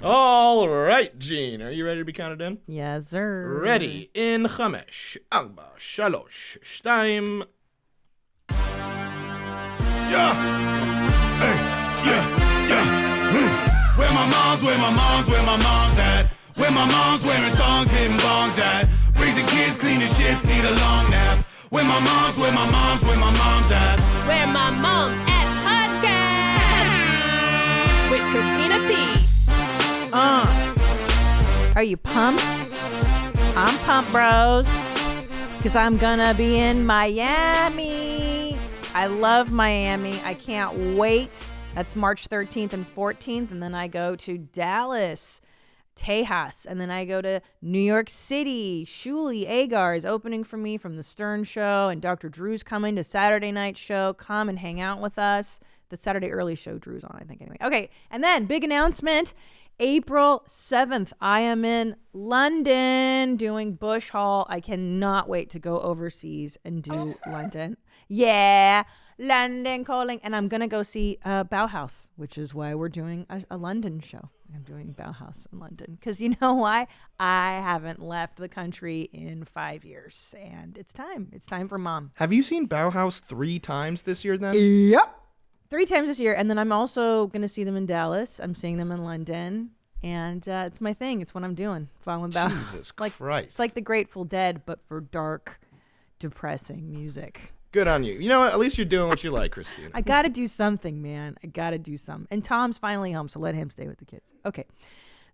All right, Gene. Are you ready to be counted in? Yes, sir. Ready in 5, 4, 3, 2. Yeah. Hey. Yeah. Where my mom's at? Where my mom's wearing thongs, hitting bongs at? Raising kids, cleaning shits, need a long nap. Where my mom's at? Where my mom's at podcast with Christina P. Are you pumped? I'm pumped, bros. Because I'm gonna be in Miami. I love Miami. I can't wait. That's March 13th and 14th. And then I go to Dallas, Tejas. And then I go to New York City. Shuli Agar is opening for me from the Stern Show. And Dr. Drew's coming to Saturday night show. Come and hang out with us. The Saturday early show Drew's on, I think, anyway. Okay, and then big announcement. April 7th, I am in London doing Bush Hall. I cannot wait to go overseas and do London. Yeah, London calling. And I'm going to go see Bauhaus, which is why we're doing a London show. I'm doing Bauhaus in London. Because you know why? I haven't left the country in 5 years. And it's time. It's time for mom. Have you seen Bauhaus 3 times this year then? Yep. 3 times this year. And then I'm also going to see them in Dallas. I'm seeing them in London. And it's my thing. It's what I'm doing. Following Bauhaus. Jesus Christ. It's like the Grateful Dead, but for dark, depressing music. Good on you. You know what? At least you're doing what you like, Christine. I got to do something, man. I got to do something. And Tom's finally home, so let him stay with the kids. Okay.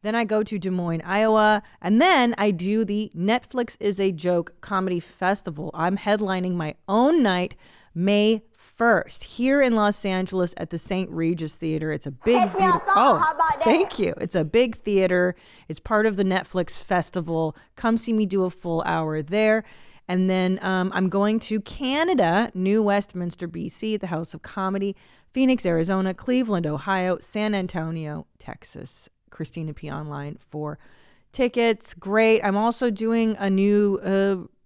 Then I go to Des Moines, Iowa. And then I do the Netflix is a Joke Comedy Festival. I'm headlining my own night May 1st here in Los Angeles at the St. Regis Theater. It's a big, beautiful. Thank you. It's a big theater. It's part of the Netflix festival. Come see me do a full hour there. And then I'm going to Canada, New Westminster, BC, the House of Comedy, Phoenix, Arizona, Cleveland, Ohio, San Antonio, Texas. Christina P. Online for tickets. Great. I'm also doing a new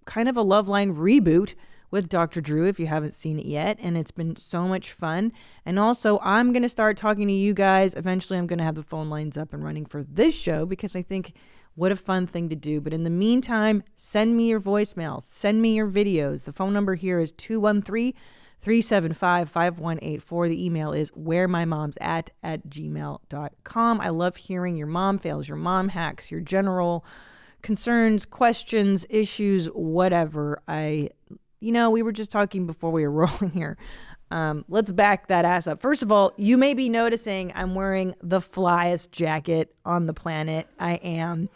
kind of a Loveline reboot with Dr. Drew, if you haven't seen it yet, and it's been so much fun. And also, I'm going to start talking to you guys. Eventually, I'm going to have the phone lines up and running for this show because I think what a fun thing to do. But in the meantime, send me your voicemails. Send me your videos. The phone number here is 213-375-5184. The email is wheremymomsat@gmail.com. I love hearing your mom fails, your mom hacks, your general concerns, questions, issues, whatever. We were just talking before we were rolling here. Let's back that ass up. First of all, you may be noticing I'm wearing the flyest jacket on the planet. I am.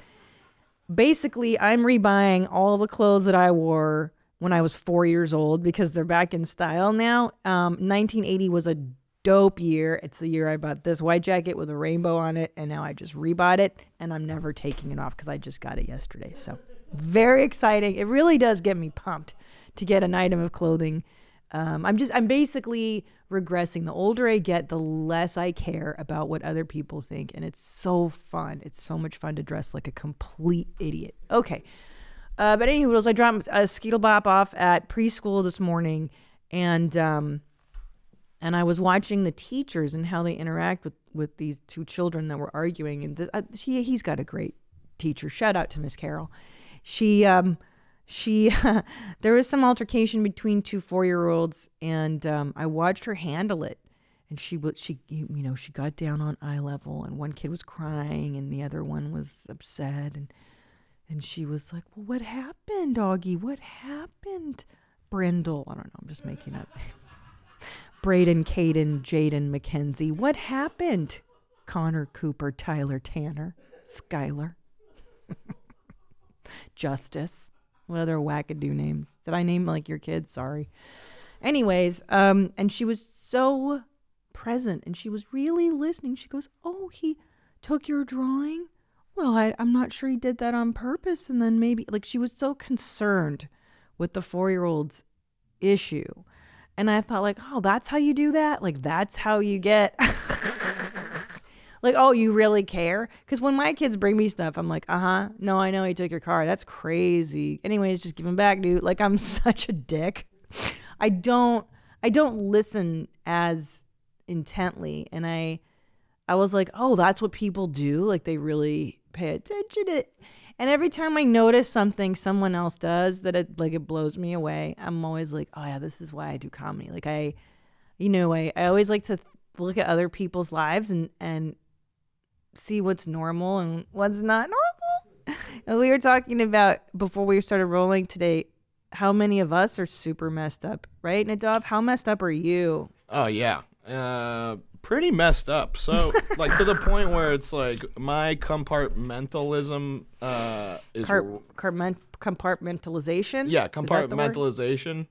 Basically, I'm rebuying all the clothes that I wore when I was 4 years old because they're back in style now. 1980 was a dope year. It's the year I bought this white jacket with a rainbow on it, and now I just rebought it, and I'm never taking it off because I just got it yesterday. So very exciting. It really does get me pumped to get an item of clothing. I'm basically regressing. The older I get, the less I care about what other people think. And it's so fun. It's so much fun to dress like a complete idiot. Okay. But anywho, I dropped a Skeetle off at preschool this morning. And I was watching the teachers and how they interact with these 2 children that were arguing. And he's got a great teacher. Shout out to Miss Carol. There was some altercation between 2 4-year-olds, and I watched her handle it. And she got down on eye level, and one kid was crying, and the other one was upset, and she was like, "Well, what happened, doggy? What happened, Brindle?" I don't know. I'm just making up. Braden, Caden, Jaden, Mackenzie. What happened? Connor, Cooper, Tyler, Tanner, Skylar, Justice. What other wackadoo names? Did I name like your kids? Sorry. Anyways, and she was so present and she was really listening. She goes, "Oh, he took your drawing? Well, I'm not sure he did that on purpose." And then maybe, like, she was so concerned with the 4-year-old's issue. And I thought, like, oh, that's how you do that? Like, that's how you get... Like, oh, you really care? Because when my kids bring me stuff, I'm like, no, I know he took your car. That's crazy. Anyways, just give him back, dude. Like, I'm such a dick. I don't listen as intently, and I was like, oh, that's what people do. Like they really pay attention to it. And every time I notice something someone else does that it blows me away, I'm always like, oh yeah, this is why I do comedy. Like I always like to look at other people's lives and see what's normal and what's not normal. And we were talking about before we started rolling today, how many of us are super messed up, right, Nadav? How messed up are you? Oh yeah, pretty messed up. So like to the point where it's like my compartmentalism is Compartmentalization. yeah, Is that the word? compartmentalization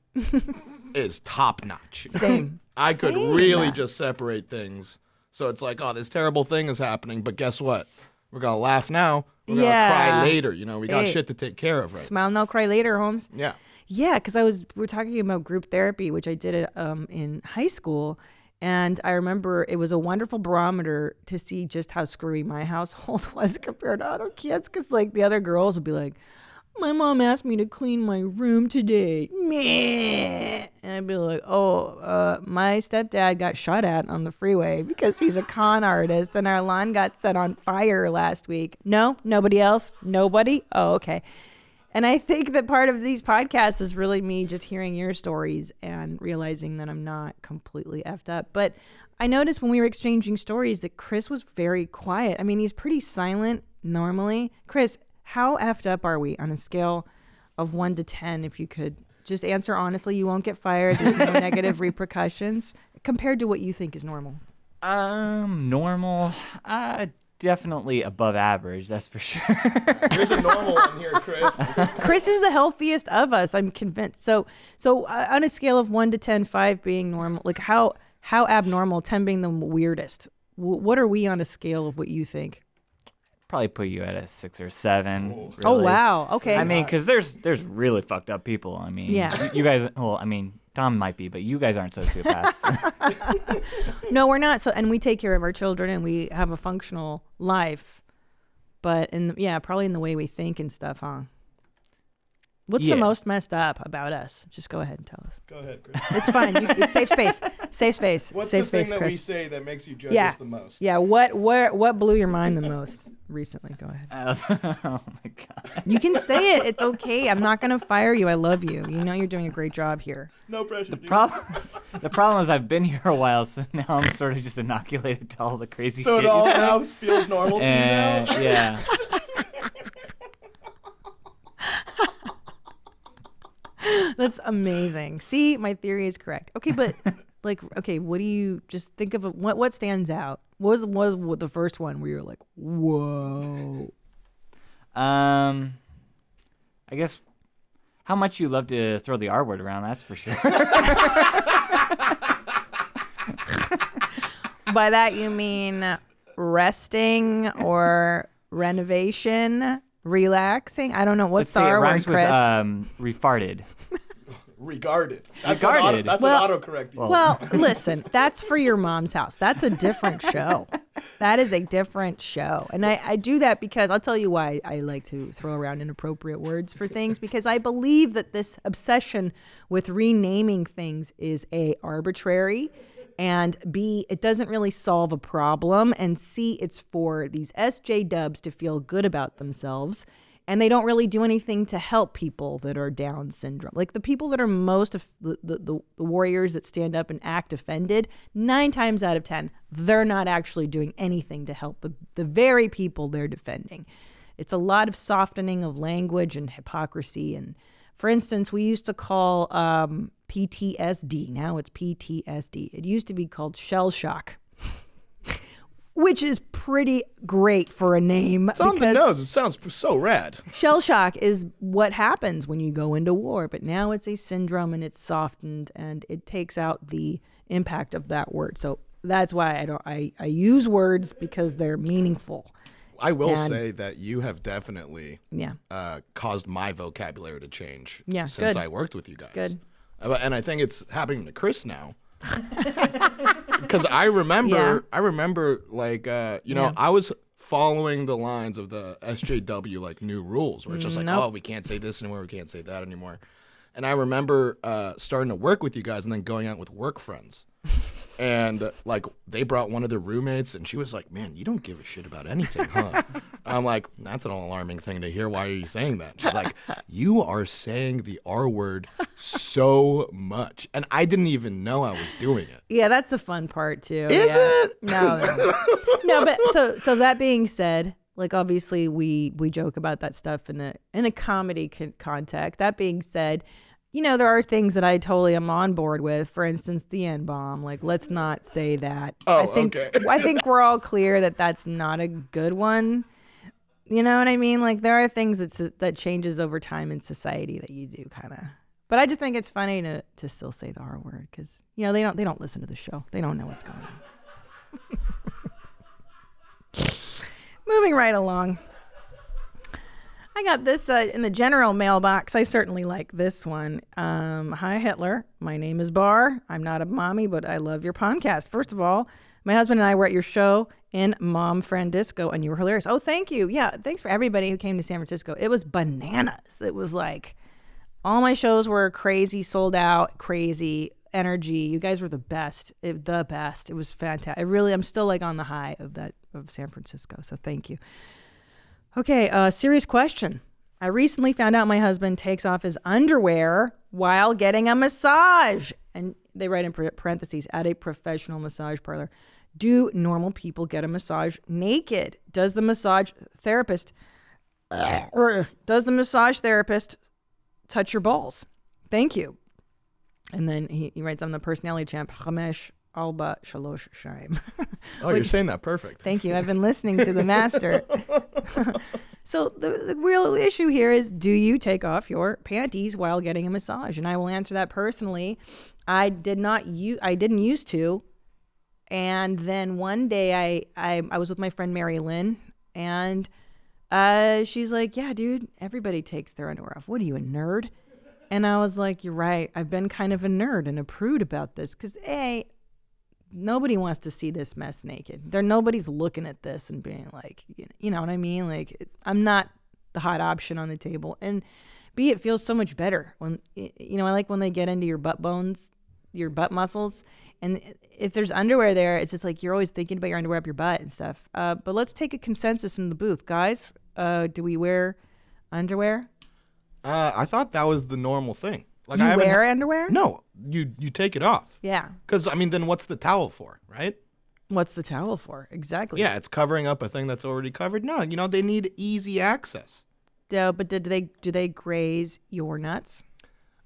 is top notch. Same. I could Same. really just separate things. So it's like, oh, this terrible thing is happening, but guess what? We're gonna laugh now. We're gonna cry later. You know, we got Hey. shit to take care of, right? Smile now, cry later, Holmes. Yeah. Yeah, because we're talking about group therapy, which I did in high school. And I remember it was a wonderful barometer to see just how screwy my household was compared to other kids. Because like the other girls would be like, my mom asked me to clean my room today. Meh. And I'd be like, my stepdad got shot at on the freeway because he's a con artist and our lawn got set on fire last week. No, nobody else? Nobody? Oh, okay. And I think that part of these podcasts is really me just hearing your stories and realizing that I'm not completely effed up. But I noticed when we were exchanging stories that Chris was very quiet. I mean, he's pretty silent normally. Chris, how effed up are we on a scale of 1 to 10? If you could just answer honestly, you won't get fired. There's no negative repercussions compared to what you think is normal. Normal. Definitely above average, that's for sure. You're the normal one here, Chris. Chris is the healthiest of us, I'm convinced. So on a scale of 1 to 10, 5 being normal, like how abnormal, 10 being the weirdest, what are we on a scale of what you think? Probably put you at a 6 or 7. Really. Oh, wow. Okay. I mean, because there's really fucked up people. I mean, Yeah. you guys, well, I mean, Tom might be, but you guys aren't sociopaths. No, we're not. So, and we take care of our children and we have a functional life, but probably in the way we think and stuff, huh? What's the Yeah. most messed up about us? Just go ahead and tell us. Go ahead, Chris. It's fine. It's safe space. Safe space. What's safe the thing space, that Chris. we say that makes you judge Yeah. us the most? Yeah. What blew your mind the most recently? Go ahead. Oh my god. You can say it. It's okay. I'm not gonna fire you. I love you. You know you're doing a great job here. No pressure. The problem is I've been here a while, so now I'm sort of just inoculated to all the crazy So shit. it all you say. now feels normal to you And now? yeah. That's amazing. See, my theory is correct. Okay, but what do you just think of? What stands out? What was the first one where you're like, whoa? I guess how much you love to throw the R word around, that's for sure. By that you mean resting or renovation, relaxing? I don't know. What's Let's say the it R word, rhymes Chris? with refarted. Regarded. Regarded. That's Well- what autocorrect you. Well, listen, that's for your mom's house. That's a different show. That is a different show. And I do that because I'll tell you why I like to throw around inappropriate words for things, because I believe that this obsession with renaming things is A, arbitrary, and B, it doesn't really solve a problem, and C, it's for these SJ dubs to feel good about themselves. And they don't really do anything to help people that are Down syndrome. Like the people that are most of the warriors that stand up and act offended, 9 times out of 10, they're not actually doing anything to help the very people they're defending. It's a lot of softening of language and hypocrisy. And for instance, we used to call PTSD. Now it's PTSD. It used to be called shell shock, which is pretty great for a name. It's on the nose. It sounds so rad. Shell shock is what happens when you go into war, but now it's a syndrome and it's softened and it takes out the impact of that word. So that's why I use words because they're meaningful. I will And- say that you have definitely Yeah. caused my vocabulary to change Yeah, since good. I worked with you guys. Good. And I think it's happening to Chris now. Because I remember, like, Yeah. I was following the lines of the SJW, like, new rules, where it's just like, Nope. oh, we can't say this anymore, we can't say that anymore. And I remember starting to work with you guys and then going out with work friends. And like they brought one of their roommates, and she was like, "Man, you don't give a shit about anything, huh?" I'm like, "That's an alarming thing to hear. Why are you saying that?" She's like, "You are saying the R word so much," and I didn't even know I was doing it. Yeah, that's the fun part too. Is it? No. No, but so that being said, like obviously we joke about that stuff in a comedy context. That being said, you know, there are things that I totally am on board with. For instance, the N-bomb. Like, let's not say that. Oh, I think, okay. I think we're all clear that that's not a good one. You know what I mean? Like, there are things that changes over time in society that you do kind of. But I just think it's funny to still say the R word because, you know, they don't listen to the show. They don't know what's going on. Moving right along. I got this in the general mailbox. I certainly like this one. Hi, Hitler. My name is Bar. I'm not a mommy, but I love your podcast. First of all, my husband and I were at your show in Mom Friend Disco, and you were hilarious. Oh, thank you. Yeah, thanks for everybody who came to San Francisco. It was bananas. It was like all my shows were crazy, sold out, crazy energy. You guys were the best. The best. It was fantastic. I'm still like on the high of San Francisco, so thank you. Okay, serious question. I recently found out my husband takes off his underwear while getting a massage. And they write in parentheses, at a professional massage parlor. Do normal people get a massage naked? Does the massage therapist touch your balls? Thank you. And then he writes on the personality champ, Hamesh Alba Shalosh Shaim. Oh, you're saying that perfect. Thank you. I've been listening to the master. So the real issue here is, do you take off your panties while getting a massage? And I will answer that personally. I didn't used to. And then one day I was with my friend Mary Lynn, and she's like, yeah, dude, everybody takes their underwear off. What are you, a nerd? And I was like, you're right. I've been kind of a nerd and a prude about this because, A, nobody wants to see this mess naked. Nobody's looking at this and being like, you know what I mean? Like, I'm not the hot option on the table. And B, it feels so much better when, you know, I like when they get into your butt bones, your butt muscles. And if there's underwear there, it's just like you're always thinking about your underwear up your butt and stuff. But let's take a consensus in the booth. Guys, do we wear underwear? I thought that was the normal thing. Like, You wear underwear? No, you take it off. Yeah. Because, I mean, then what's the towel for, right? What's the towel for? Exactly. Yeah, it's covering up a thing that's already covered. No, you know, they need easy access. But do they graze your nuts?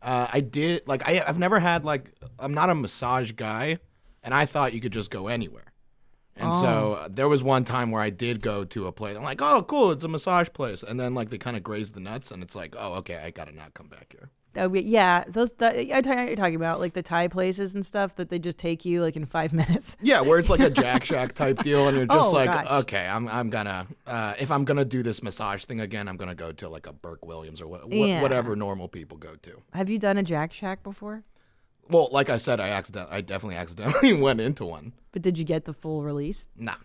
I did, like, I've never had, like, I'm not a massage guy, and I thought you could just go anywhere. And so there was one time where I did go to a place. I'm like, oh, cool, it's a massage place. And then, like, they kind of graze the nuts, and it's like, oh, okay, I got to not come back here. Yeah, you're talking about like the Thai places and stuff that they just take you like in 5 minutes. Yeah, where it's like a Jack Shack type deal, and you're just gosh. Okay, I'm gonna if I'm gonna do this massage thing again, I'm gonna go to like a Burke Williams or whatever normal people go to. Have you done a Jack Shack before? Well, like I said, I definitely accidentally went into one. But did you get the full release? Nah.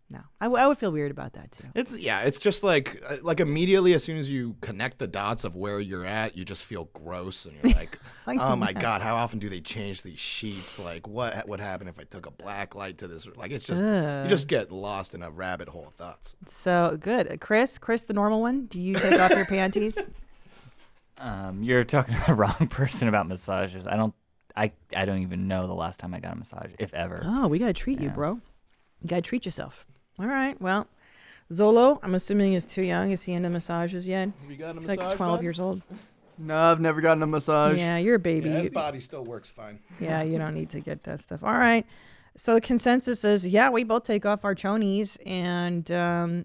No. I would feel weird about that too. It's just like immediately as soon as you connect the dots of where you're at, you just feel gross, and you're like, oh my God, how often do they change these sheets? Like, what would happen if I took a black light to this? Like, it's just you just get lost in a rabbit hole of thoughts. So good, Chris, the normal one. Do you take off your panties? You're talking to the wrong person about massages. I don't even know the last time I got a massage, if ever. Oh, we gotta treat you, bro. You gotta treat yourself. All right. Well, Zolo, I'm assuming is too young. Is he into massages yet? Have you gotten a He's massage? like 12 bud? years old. No, I've never gotten a massage. Yeah, you're a baby. Yeah, his body still works fine. Yeah, you don't need to get that stuff. All right. So the consensus is, yeah, we both take off our chonies. And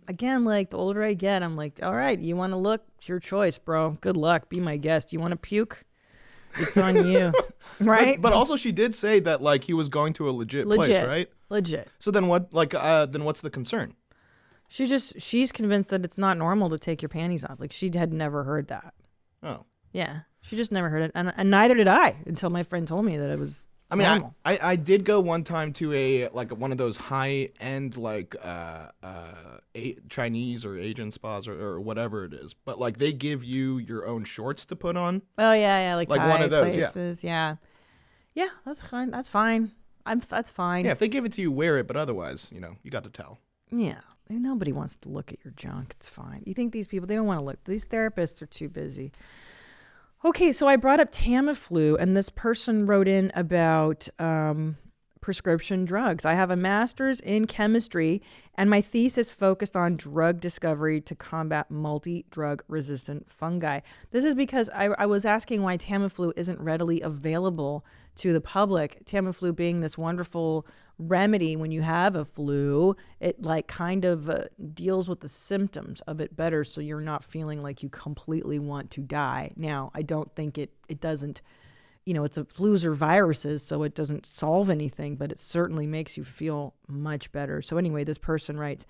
again, like the older I get, I'm like, all right, you want to look? It's your choice, bro. Good luck. Be my guest. You want to puke? It's on you. Right? But also she did say that like he was going to a legit place, right? Legit. So then what? Like then what's the concern? She's convinced that it's not normal to take your panties off. Like she had never heard that. Oh. Yeah. She just never heard it. And neither did I until my friend told me that it was I mean, normal. I did go one time to a one of those high end like Chinese or Asian spas or whatever it is, but like they give you your own shorts to put on. Oh yeah, like Like Thai one of those, yeah. places. Yeah, that's fine. That's fine. Yeah, if they give it to you, wear it. But otherwise, you got to tell. Yeah. Nobody wants to look at your junk. It's fine. You think these people, they don't want to look. These therapists are too busy. Okay, so I brought up Tamiflu, and this person wrote in about prescription drugs. I have a master's in chemistry, and my thesis focused on drug discovery to combat multi-drug resistant fungi. This is because I was asking why Tamiflu isn't readily available to the public. Tamiflu being this wonderful remedy when you have a flu, it like kind of deals with the symptoms of it better, so you're not feeling like you completely want to die. Now, I don't think it doesn't, it's a flus or viruses, so it doesn't solve anything, but it certainly makes you feel much better. So anyway, this person writes,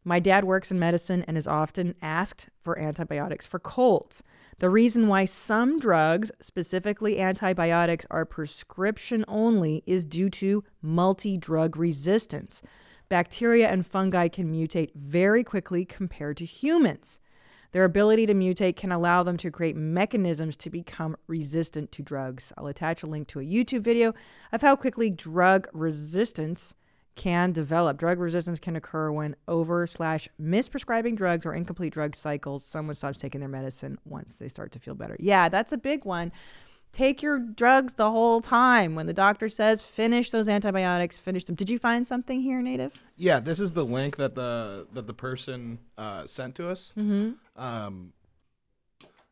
my dad works in medicine and is often asked for antibiotics for colds. The reason why some drugs, specifically antibiotics, are prescription only is due to multi-drug resistance. Bacteria and fungi can mutate very quickly compared to humans. Their ability to mutate can allow them to create mechanisms to become resistant to drugs. I'll attach a link to a YouTube video of how quickly drug resistance can develop. Drug resistance can occur when over/misprescribing drugs or incomplete drug cycles. Someone stops taking their medicine once they start to feel better. Yeah, that's a big one. Take your drugs the whole time. When the doctor says finish those antibiotics, finish them. Did you find something here, Native? Yeah, this is the link that the person sent to us. Mm-hmm.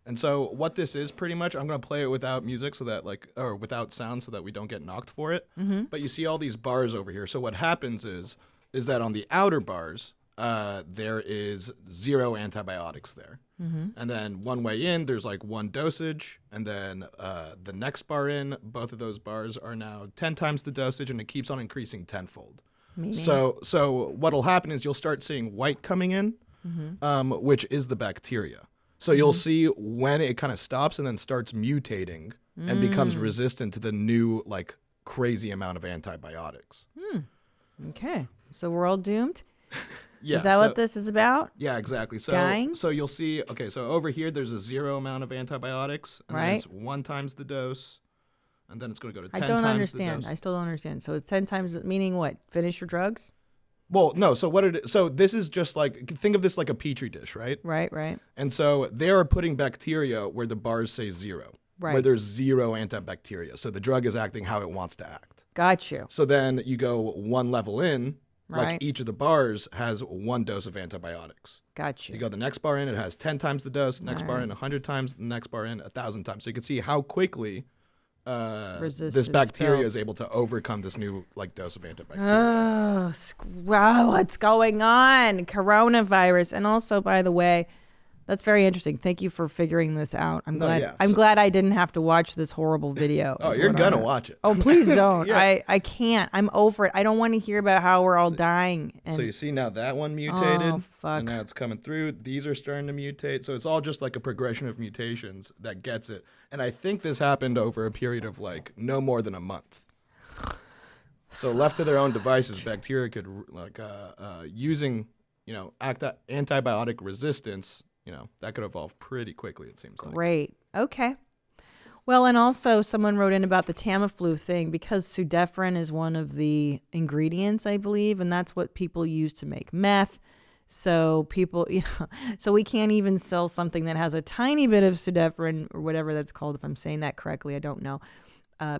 And so what this is pretty much, I'm going to play it without music or without sound so that we don't get knocked for it. Mm-hmm. But you see all these bars over here. So what happens is that on the outer bars, there is 0 antibiotics there. Mm-hmm. And then one way in, there's like 1 dosage. And then the next bar in, both of those bars are now 10 times the dosage, and it keeps on increasing tenfold. Meaning? So what'll happen is you'll start seeing white coming in, mm-hmm. Which is the bacteria. So you'll see when it kind of stops and then starts mutating and becomes resistant to the new, like, crazy amount of antibiotics. Okay. So we're all doomed? Yeah. Is that what this is about? Yeah, exactly. So, Dying? So you'll see, okay, so over here there's a 0 amount of antibiotics. And then right. it's 1 times the dose. And then it's going to go to 10 I times don't understand. the dose. I still don't understand. So it's 10 times, meaning what? Finish your drugs? Well, no. So this is just like, think of this like a petri dish, right? Right. And so they are putting bacteria where the bars say 0, right. where there's 0 antibacteria. So the drug is acting how it wants to act. Got you. So then you go 1 level in, right. like each of the bars has 1 dose of antibiotics. Got you. You go the next bar in, it has 10 times the dose, next bar in 100 times, the next bar in 1,000 times. So you can see how quickly this bacteria is able to overcome this new dose of antibacteria. Oh, wow, what's going on? Coronavirus. And also, by the way, that's very interesting. Thank you for figuring this out. I'm glad I didn't have to watch this horrible video. Oh, you're gonna watch it. Oh, please don't. Yeah. I can't. I'm over it. I don't want to hear about how we're all dying. So you see now that one mutated. Oh, fuck. And now it's coming through. These are starting to mutate. So it's all just like a progression of mutations that gets it. And I think this happened over a period of no more than a month. So left to their own devices, bacteria could using antibiotic resistance. That could evolve pretty quickly, it seems like. Great. Okay. Well, and also someone wrote in about the Tamiflu thing because pseudoephedrine is one of the ingredients, I believe, and that's what people use to make meth. So people, so we can't even sell something that has a tiny bit of pseudoephedrine or whatever that's called, if I'm saying that correctly, I don't know,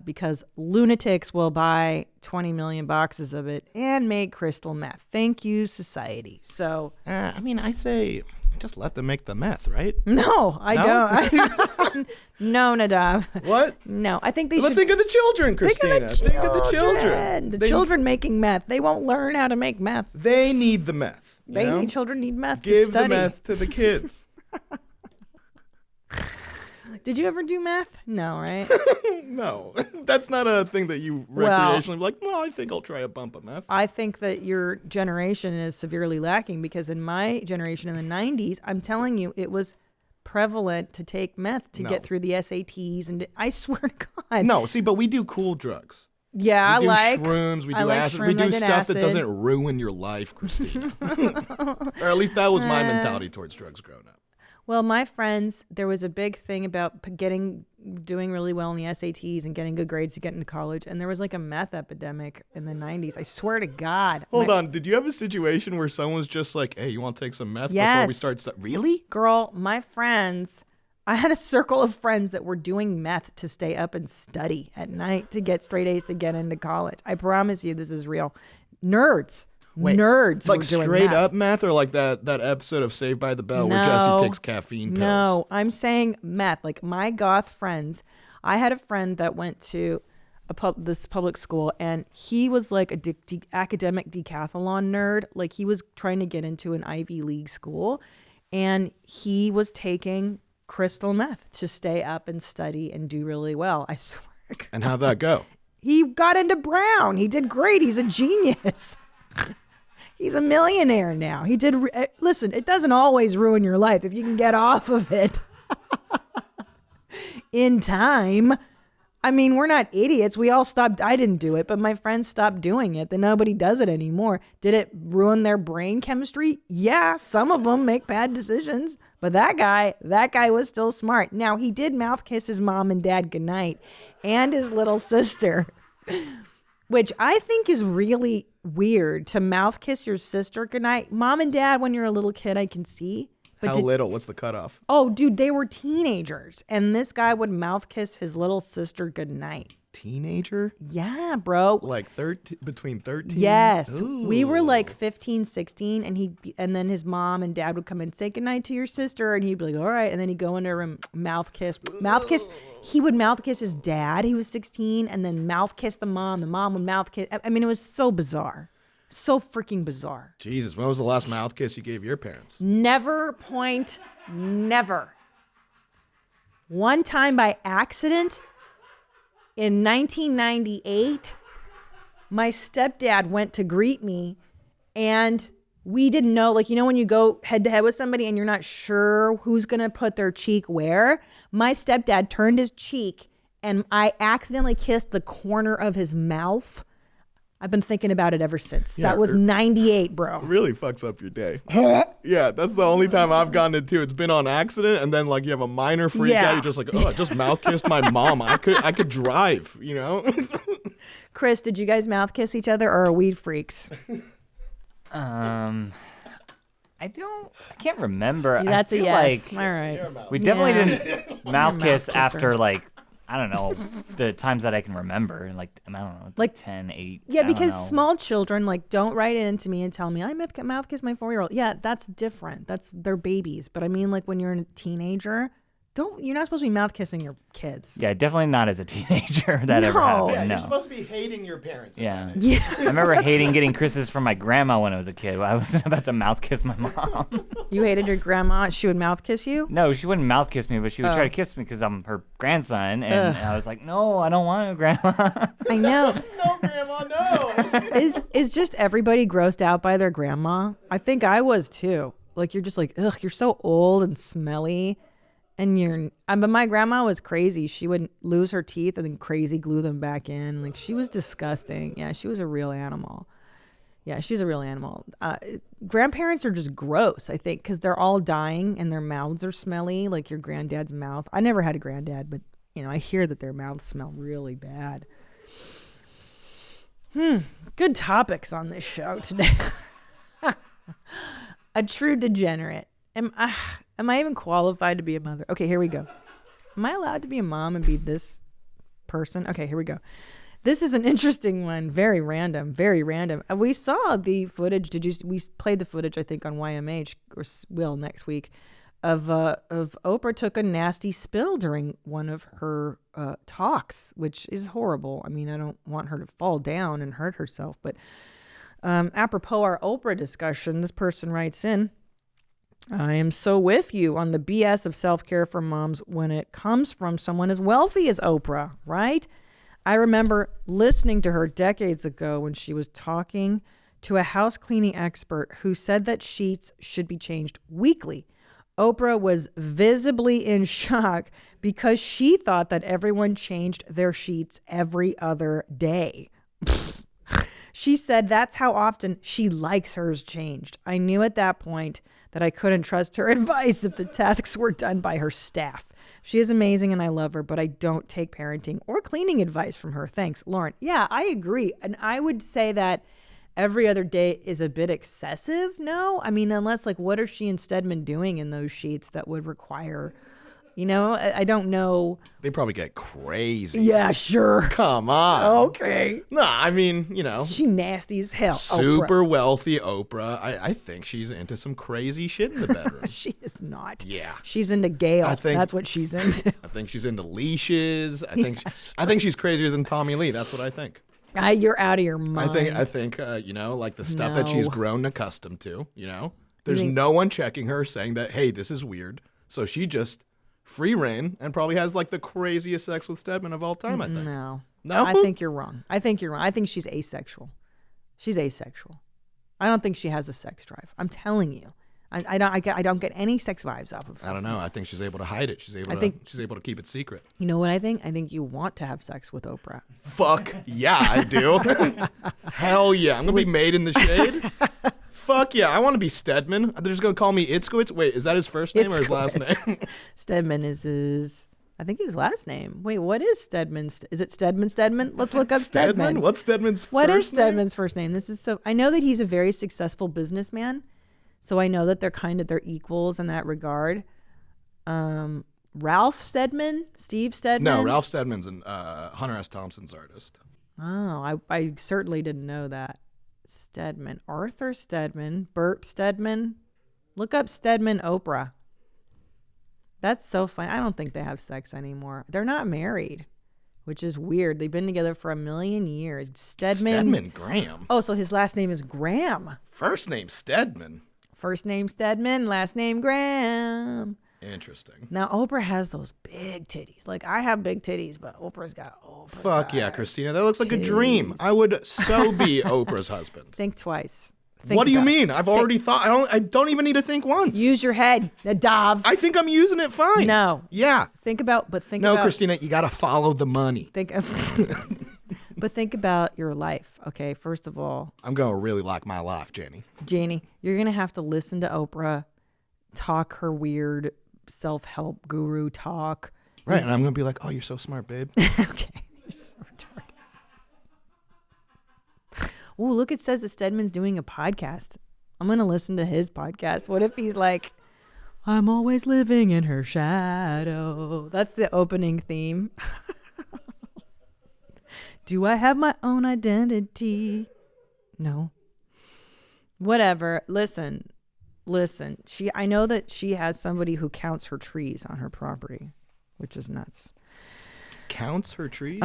because lunatics will buy 20 million boxes of it and make crystal meth. Thank you, society. So, I say just let them make the meth, right? No, I don't. No, Nadav. What? No, I think they should. Think of the children, Christina. Think of the children. The children making meth. They won't learn how to make meth. They need the meth. Children need meth to Give study. the meth to the kids. Did you ever do meth? No, right? No. That's not a thing that you recreationally I think I'll try a bump of meth. I think that your generation is severely lacking because in my generation in the 90s, I'm telling you, it was prevalent to take meth to get through the SATs. And I swear to God. No, see, but we do cool drugs. Yeah, we do like shrooms, we do acid, we do stuff that doesn't ruin your life, Christina. Or at least that was my mentality towards drugs growing up. Well, my friends, there was a big thing about doing really well in the SATs and getting good grades to get into college. And there was like a meth epidemic in the 90s. I swear to God. Hold on. Did you have a situation where someone was just like, hey, you want to take some meth before we Yes. start? Really? Girl, my friends, I had a circle of friends that were doing meth to stay up and study at night to get straight A's to get into college. I promise you this is real. Nerds. Nerds Like were doing straight meth. up meth, or like that episode of Saved by the Bell where No. Jesse takes caffeine pills? No, I'm saying meth. Like my goth friends, I had a friend that went to this public school, and he was like a academic decathlon nerd. Like he was trying to get into an Ivy League school, and he was taking crystal meth to stay up and study and do really well. I swear. to God. And how'd that go? He got into Brown. He did great. He's a genius. He's a millionaire now. He did. Listen, it doesn't always ruin your life if you can get off of it in time. I mean, we're not idiots. We all stopped. I didn't do it, but my friends stopped doing it. Then nobody does it anymore. Did it ruin their brain chemistry? Yeah, some of them make bad decisions. But that guy was still smart. Now, he did mouth kiss his mom and dad goodnight and his little sister, which I think is really weird to mouth kiss your sister goodnight. Mom and dad, when you're a little kid, I can see. But How little? What's the cutoff? Oh, dude, they were teenagers. And this guy would mouth kiss his little sister goodnight. Teenager? Yeah, bro. Like between 13? Yes. We were Ooh. like 15, 16, and then his mom and dad would come in and say goodnight to your sister, and he'd be like, all right. And then he'd go into her room, mouth kiss. He would mouth kiss his dad. He was 16, and then mouth kiss the mom. The mom would mouth kiss. I mean, it was so bizarre. So freaking bizarre. Jesus, when was the last mouth kiss you gave your parents? Never. One time by accident in 1998, my stepdad went to greet me, and we didn't know, like, you know, when you go head to head with somebody and you're not sure who's going to put their cheek where, my stepdad turned his cheek and I accidentally kissed the corner of his mouth. I've been thinking about it ever since. Yeah, that was 98, bro. Really fucks up your day. Yeah, that's the only time I've gotten it too. It's been on accident, and then like you have a minor freak out. You're just like, oh, I just mouth kissed my mom. I could drive, you know? Chris, did you guys mouth kiss each other, or are we freaks? I can't remember. That's I a feel yes. like All right. we definitely Yeah. didn't mouth kiss kisser. after like, I don't know, the times that I can remember. Like, I don't know, Like 10, 8. Yeah, I don't because know. small children, like, don't write in to me and tell me I mouth kiss my 4-year-old. Yeah, that's different. They're babies. But I mean, like, when you're a teenager, you're not supposed to be mouth kissing your kids. Yeah, definitely not as a teenager that ever No. happened. You're No. supposed to be hating your parents. Yeah. Yeah. I remember hating getting kisses from my grandma when I was a kid. I wasn't about to mouth kiss my mom. You hated your grandma. She would mouth kiss you? No, she wouldn't mouth kiss me, but she would try to kiss me because I'm her grandson. And I was like, no, I don't want to, Grandma. I know. No, Grandma, no. Is just everybody grossed out by their grandma? I think I was too. Like, you're just like, ugh, you're so old and smelly. And but my grandma was crazy. She would lose her teeth and then crazy glue them back in. Like, she was disgusting. Yeah, she was a real animal. Yeah, she's a real animal. Grandparents are just gross, I think, because they're all dying and their mouths are smelly, like your granddad's mouth. I never had a granddad, but, you know, I hear that their mouths smell really bad. Good topics on this show today. A true degenerate. Am I even qualified to be a mother? Okay, here we go. Am I allowed to be a mom and be this person? Okay, here we go. This is an interesting one. Very random. Very random. We saw the footage. We played the footage, I think, on YMH, or will next week, of Oprah took a nasty spill during one of her talks, which is horrible. I mean, I don't want her to fall down and hurt herself, but apropos our Oprah discussion, this person writes in, I am so with you on the BS of self-care for moms when it comes from someone as wealthy as Oprah, right? I remember listening to her decades ago when she was talking to a house cleaning expert who said that sheets should be changed weekly. Oprah was visibly in shock because she thought that everyone changed their sheets every other day. She said that's how often she likes hers changed. I knew at that point that I couldn't trust her advice if the tasks were done by her staff. She is amazing and I love her, but I don't take parenting or cleaning advice from her. Thanks, Lauren. Yeah, I agree. And I would say that every other day is a bit excessive. No, I mean, unless like, what are she and Stedman doing in those sheets that would require, I don't know. They probably get crazy. Yeah, sure. Come on. Okay. No, I mean, She nasty as hell. super Oprah. wealthy Oprah. I think she's into some crazy shit in the bedroom. She is not. Yeah. She's into Gail. I think- That's what she's into. I think she's into leashes. I think she's crazier than Tommy Lee. That's what I think. You're out of your mind. I think like the stuff that she's No. grown accustomed to, There's think- no one checking her saying that, hey, this is weird. So she just free reign and probably has like the craziest sex with Stedman of all time, I think. No. No? I think you're wrong. I think she's asexual. She's asexual. I don't think she has a sex drive. I'm telling you. I don't get any sex vibes off of her. I don't know. I think she's able to hide it. She's able to keep it secret. You know what I think? I think you want to have sex with Oprah. Fuck yeah, I do. Hell yeah. I'm going to be made in the shade. Fuck yeah. I want to be Stedman. They're just going to call me Itzkowitz. Wait, is that his first name or his last name? Stedman is his last name. Wait, what is Stedman's? Is it Stedman? Let's look up Stedman. What's Stedman's What first is Stedman's first name? This is so. I know that he's a very successful businessman, so I know that they're equals in that regard. Ralph Stedman, Steve Stedman. No, Ralph Stedman's Hunter S. Thompson's artist. Oh, I certainly didn't know that. Stedman, Arthur Stedman, Bert Stedman. Look up Stedman Oprah. That's so fun. I don't think they have sex anymore. They're not married, which is weird. They've been together for 1,000,000 years. Stedman Graham. Oh, so his last name is Graham. First name Stedman. First name Stedman, last name Graham. Interesting. Now Oprah has those big titties. Like I have big titties, but Oprah's got Oprah. Fuck yeah, Christina. That looks like a dream. I would so be Oprah's husband. Think twice. What do you mean? I've already thought. I don't even need to think once. Use your head, Nadav. I think I'm using it fine. No. Yeah. Think about. No, Christina, you got to follow the money. But think about your life. Okay, first of all, I'm going to really like my life, Jenny. Janie, you're gonna have to listen to Oprah talk her weird self-help guru talk. Right, and I'm going to be like, oh, you're so smart, babe. Okay. You're so retarded. Oh, look, it says that Stedman's doing a podcast. I'm going to listen to his podcast. What if he's like, I'm always living in her shadow. That's the opening theme. Do I have my own identity? No. Whatever. Listen. I know that she has somebody who counts her trees on her property, which is nuts. Counts her trees?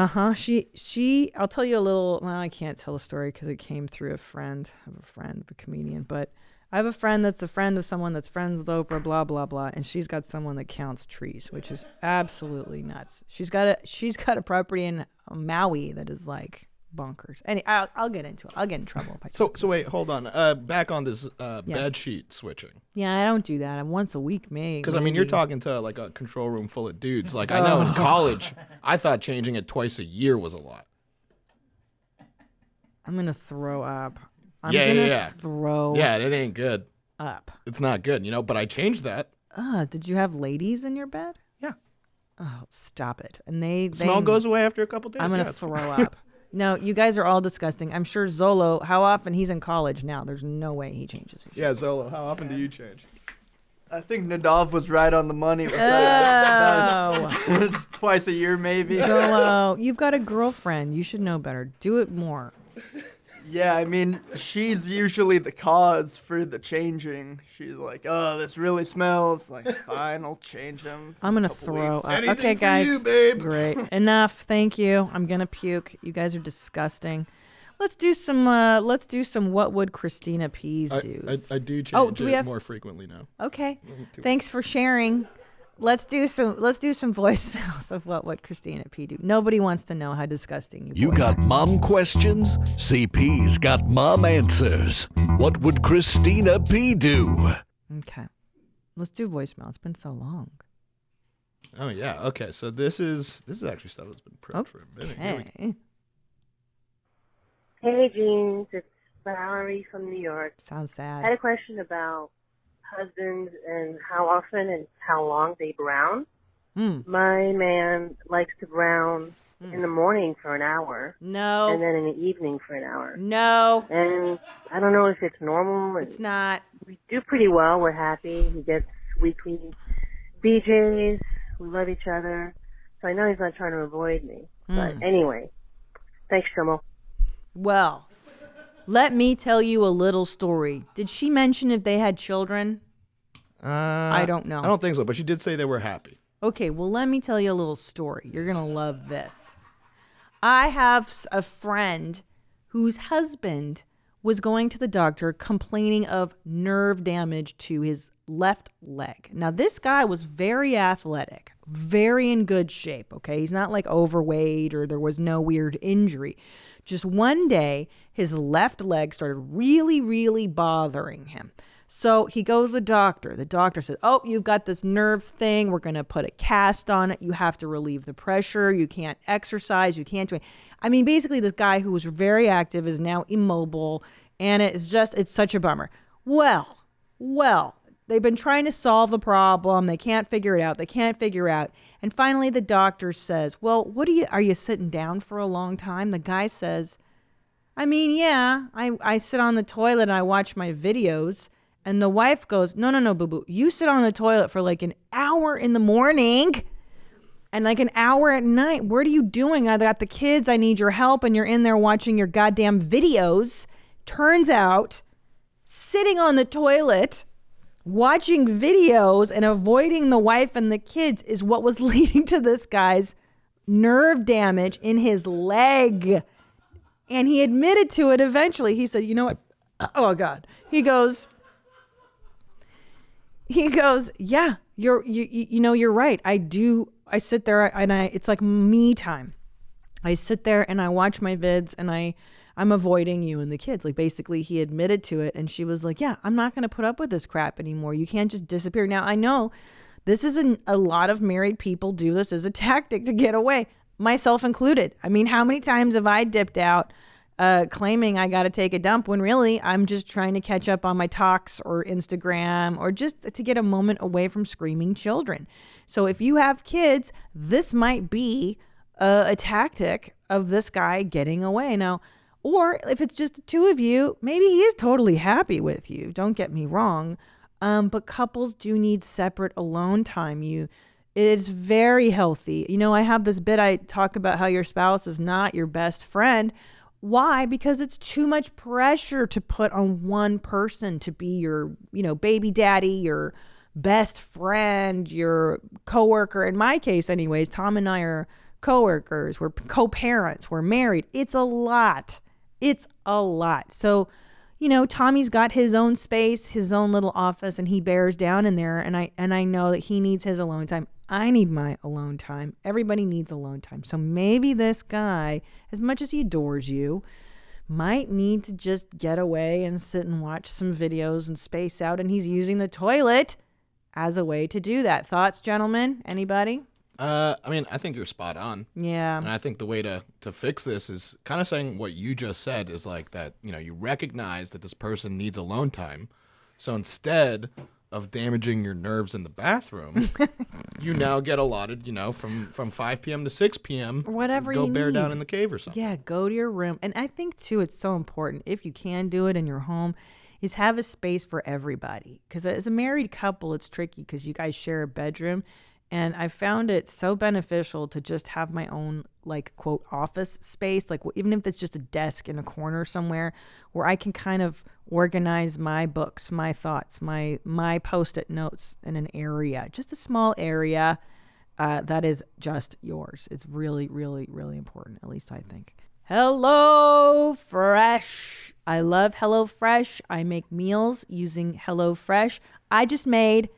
She I'll tell you a little. Well, I can't tell a story because it came through a friend of a comedian, but I have a friend that's a friend of someone that's friends with Oprah, blah blah blah, and she's got someone that counts trees, which is absolutely nuts. She's got a property in Maui that is like bonkers. Anyway, I'll get into it. I'll get in trouble if I So wait, hold on. Back on this bed sheet switching. Yeah, I don't do that. I'm once a week, maybe. Because I mean, you're talking to like a control room full of dudes. Like I know in college, I thought changing it twice a year was a lot. I'm gonna throw up. Throw. Yeah, it ain't good. Up. It's not good, But I changed that. Did you have ladies in your bed? Yeah. Oh, stop it. And they Smell goes away after a couple days. I'm gonna throw up. No, you guys are all disgusting. I'm sure Zolo, how often he's in college now? There's no way he changes his shit. Yeah, Zolo, how often do you change? I think Nadav was right on the money with that. Oh. Twice a year, maybe. Zolo, you've got a girlfriend. You should know better. Do it more. Yeah, I mean, she's usually the cause for the changing. She's like, oh, this really smells. Like, fine, I'll change him. I'm gonna throw up. Anything Okay, for guys. you, babe. Great. Enough. Thank you. I'm gonna puke. You guys are disgusting. Let's do some. What would Christina Pease do? I do change do we have more frequently now. Okay. Thanks for sharing. Let's do some voicemails of what would Christina P do. Nobody wants to know how disgusting You got mom questions? CP's got mom answers. What would Christina P do? Okay. Let's do voicemail. It's been so long. Oh yeah. Okay. So this is actually stuff that's been prepped for a minute. Here we Okay. Hey, Jeans. It's Valerie from New York. Sounds I had sad. a question about husbands and how often and how long they brown. Hmm. My man likes to brown in the morning for an hour. No. And then in the evening for an hour. No. And I don't know if it's normal. It's not. We do pretty well. We're happy. He gets weekly BJs. We love each other. So I know he's not trying to avoid me. But anyway, thanks, Jomo. Well, let me tell you a little story. Did she mention if they had children? I don't know. I don't think so, but she did say they were happy. Okay, well, let me tell you a little story. You're going to love this. I have a friend whose husband was going to the doctor complaining of nerve damage to his left leg. Now, this guy was very athletic, very in good shape, okay? He's not like overweight or there was no weird injury. Just one day, his left leg started really, really bothering him. So he goes to the doctor. The doctor says, oh, you've got this nerve thing. We're going to put a cast on it. You have to relieve the pressure. You can't exercise. You can't do it. I mean, basically, this guy who was very active is now immobile. And it's such a bummer. Well, they've been trying to solve the problem. They can't figure it out. And finally, the doctor says, well, are you sitting down for a long time? The guy says, I mean, yeah, I sit on the toilet and I watch my videos. And the wife goes, no, boo-boo. You sit on the toilet for like an hour in the morning and like an hour at night. What are you doing? I got the kids. I need your help. And you're in there watching your goddamn videos. Turns out, sitting on the toilet, watching videos and avoiding the wife and the kids is what was leading to this guy's nerve damage in his leg. And he admitted to it eventually. He said, you know what? Oh, God. He goes, yeah, you're right. I sit there and it's like me time. I sit there and I watch my vids and I'm avoiding you and the kids. Like basically he admitted to it and she was like, yeah, I'm not going to put up with this crap anymore. You can't just disappear. Now I know this is a lot of married people do this as a tactic to get away, myself included. I mean, how many times have I dipped out claiming I got to take a dump when really I'm just trying to catch up on my talks or Instagram or just to get a moment away from screaming children. So if you have kids, this might be a tactic of this guy getting away. Now, or if it's just the two of you, maybe he is totally happy with you. Don't get me wrong. But couples do need separate alone time. It's very healthy. You know, I have this bit I talk about how your spouse is not your best friend. Why? Because it's too much pressure to put on one person to be your, baby daddy, your best friend, your coworker. In my case, anyways, Tom and I are coworkers. We're co-parents. We're married. It's a lot. So, Tommy's got his own space, his own little office, and he bears down in there. And I know that he needs his alone time. I need my alone time. Everybody needs alone time. So maybe this guy, as much as he adores you, might need to just get away and sit and watch some videos and space out. And he's using the toilet as a way to do that. Thoughts, gentlemen? Anybody? I think you're spot on. Yeah. And I think the way to fix this is kind of saying what you just said is like that, you recognize that this person needs alone time. So instead of damaging your nerves in the bathroom, you now get allotted, from 5 p.m. to 6 p.m. Or whatever go you bear need. down in the cave or something. Yeah, go to your room. And I think, too, it's so important, if you can do it in your home, is have a space for everybody. Because as a married couple, it's tricky because you guys share a bedroom. And I found it so beneficial to just have my own, like, quote, office space, like even if it's just a desk in a corner somewhere where I can kind of organize my books, my thoughts, my Post-it notes in an area, just a small area that is just yours. It's really, really, really important, at least I think. HelloFresh. I love HelloFresh. I make meals using HelloFresh. I just made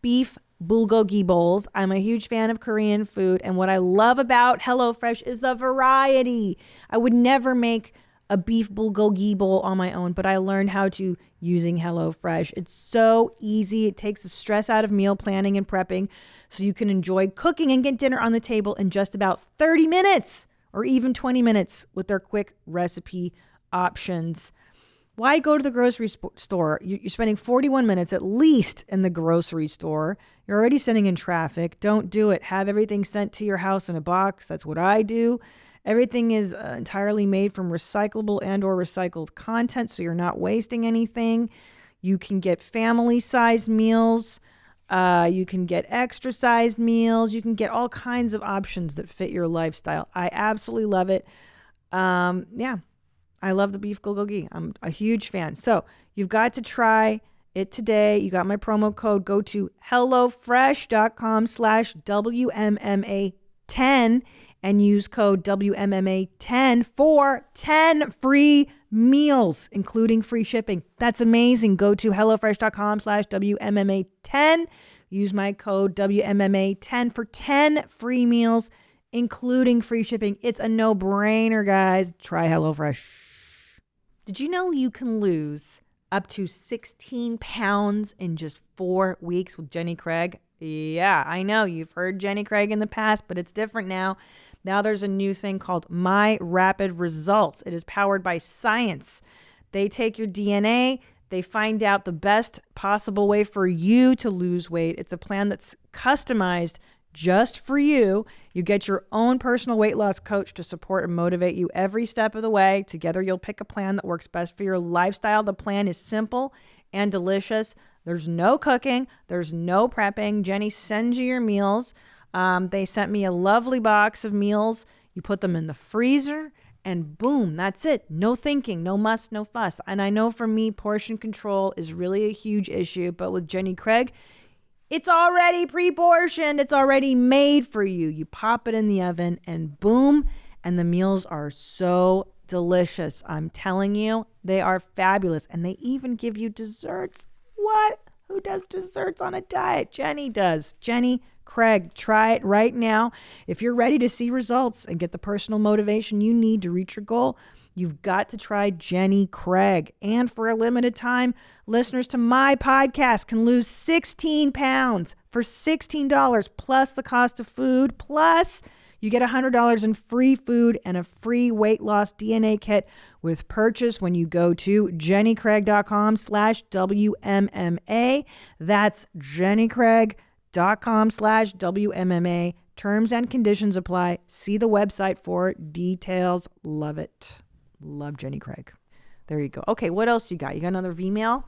beef bulgogi bowls. I'm a huge fan of Korean food, and what I love about HelloFresh is the variety. I would never make a beef bulgogi bowl on my own, but I learned how to using HelloFresh. It's so easy. It takes the stress out of meal planning and prepping, so you can enjoy cooking and get dinner on the table in just about 30 minutes or even 20 minutes with their quick recipe options. Why go to the grocery store? You're spending 41 minutes at least in the grocery store. You're already sitting in traffic. Don't do it. Have everything sent to your house in a box. That's what I do. Everything is entirely made from recyclable and or recycled content, so you're not wasting anything. You can get family-sized meals. You can get extra-sized meals. You can get all kinds of options that fit your lifestyle. I absolutely love it. Yeah. I love the beef bulgogi. I'm a huge fan. So you've got to try it today. You got my promo code. Go to HelloFresh.com/WMMA10 and use code WMMA10 for 10 free meals, including free shipping. That's amazing. Go to HelloFresh.com/WMMA10. Use my code WMMA10 for 10 free meals, including free shipping. It's a no-brainer, guys. Try HelloFresh. Did you know you can lose up to 16 pounds in just 4 weeks with Jenny Craig? Yeah, I know you've heard Jenny Craig in the past, but it's different now. Now there's a new thing called My Rapid Results. It is powered by science. They take your DNA, they find out the best possible way for you to lose weight. It's a plan that's customized just for you. You get your own personal weight loss coach to support and motivate you every step of the way. Together, you'll pick a plan that works best for your lifestyle. The plan is simple and delicious. There's no cooking. There's no prepping. Jenny sends you your meals. They sent me a lovely box of meals. You put them in the freezer and boom, that's it. No thinking, no muss, no fuss. And I know for me, portion control is really a huge issue, but with Jenny Craig, it's already pre-portioned. It's already made for you. You pop it in the oven and boom, and the meals are so delicious. I'm telling you, they are fabulous. And they even give you desserts. What? Who does desserts on a diet? Jenny does. Jenny Craig, try it right now. If you're ready to see results and get the personal motivation you need to reach your goal, you've got to try Jenny Craig. And for a limited time, listeners to my podcast can lose 16 pounds for $16 plus the cost of food. Plus, you get $100 in free food and a free weight loss DNA kit with purchase when you go to jennycraig.com/WMMA. That's jennycraig.com/WMMA. Terms and conditions apply. See the website for details. Love it. Love Jenny Craig. There you go. Okay, what else you got? You got another V-mail?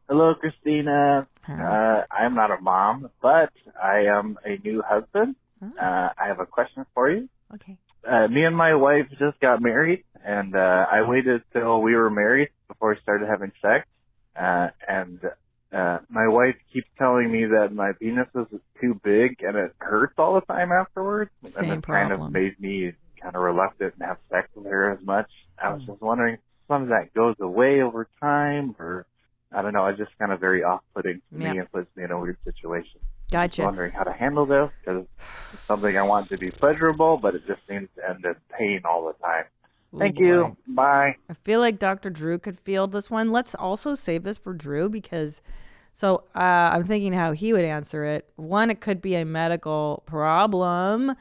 Hello, Christina. I'm not a mom, but I am a new husband. I have a question for you. Okay. Me and my wife just got married, and I waited till we were married before we started having sex. My wife keeps telling me that my penis is too big and it hurts all the time afterwards. Same and it problem. kind of made me kind of reluctant to have sex with her as much. I was just wondering if some of that goes away over time, or I don't know. It's just kind of very off-putting to me and puts me in a weird situation. Gotcha. I'm wondering how to handle this because it's something I want to be pleasurable, but it just seems to end in pain all the time. Thank you. Bye. I feel like Dr. Drew could field this one. Let's also save this for Drew because, I'm thinking how he would answer it. One, it could be a medical problem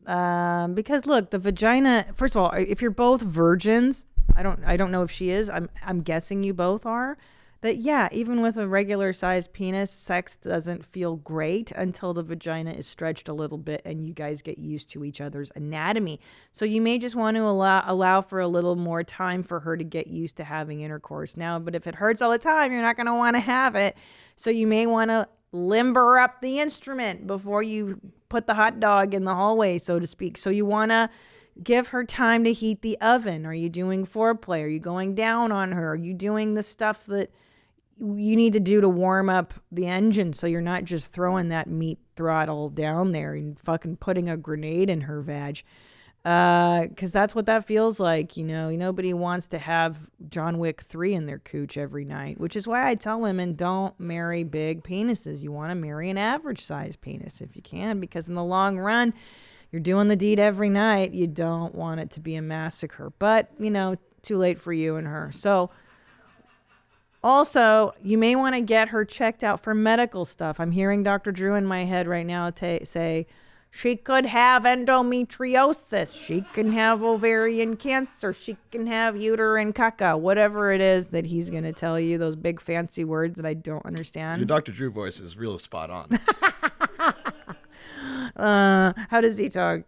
because look, the vagina. First of all, if you're both virgins, I don't know if she is. I'm guessing you both are. That even with a regular sized penis, sex doesn't feel great until the vagina is stretched a little bit and you guys get used to each other's anatomy. So you may just want to allow for a little more time for her to get used to having intercourse now. But if it hurts all the time, you're not going to want to have it. So you may want to limber up the instrument before you put the hot dog in the hallway, so to speak. So you want to give her time to heat the oven. Are you doing foreplay? Are you going down on her? Are you doing the stuff that you need to do to warm up the engine so you're not just throwing that meat throttle down there and fucking putting a grenade in her vag? Because that's what that feels like, Nobody wants to have John Wick 3 in their cooch every night, which is why I tell women don't marry big penises. You want to marry an average size penis if you can, because in the long run, you're doing the deed every night. You don't want it to be a massacre, but too late for you and her. So also, you may want to get her checked out for medical stuff. I'm hearing Dr. Drew in my head right now say She could have endometriosis. She can have ovarian cancer. She can have uterine caca. Whatever it is that he's going to tell you, those big fancy words that I don't understand. Your Dr. Drew voice is real spot on. How does he talk?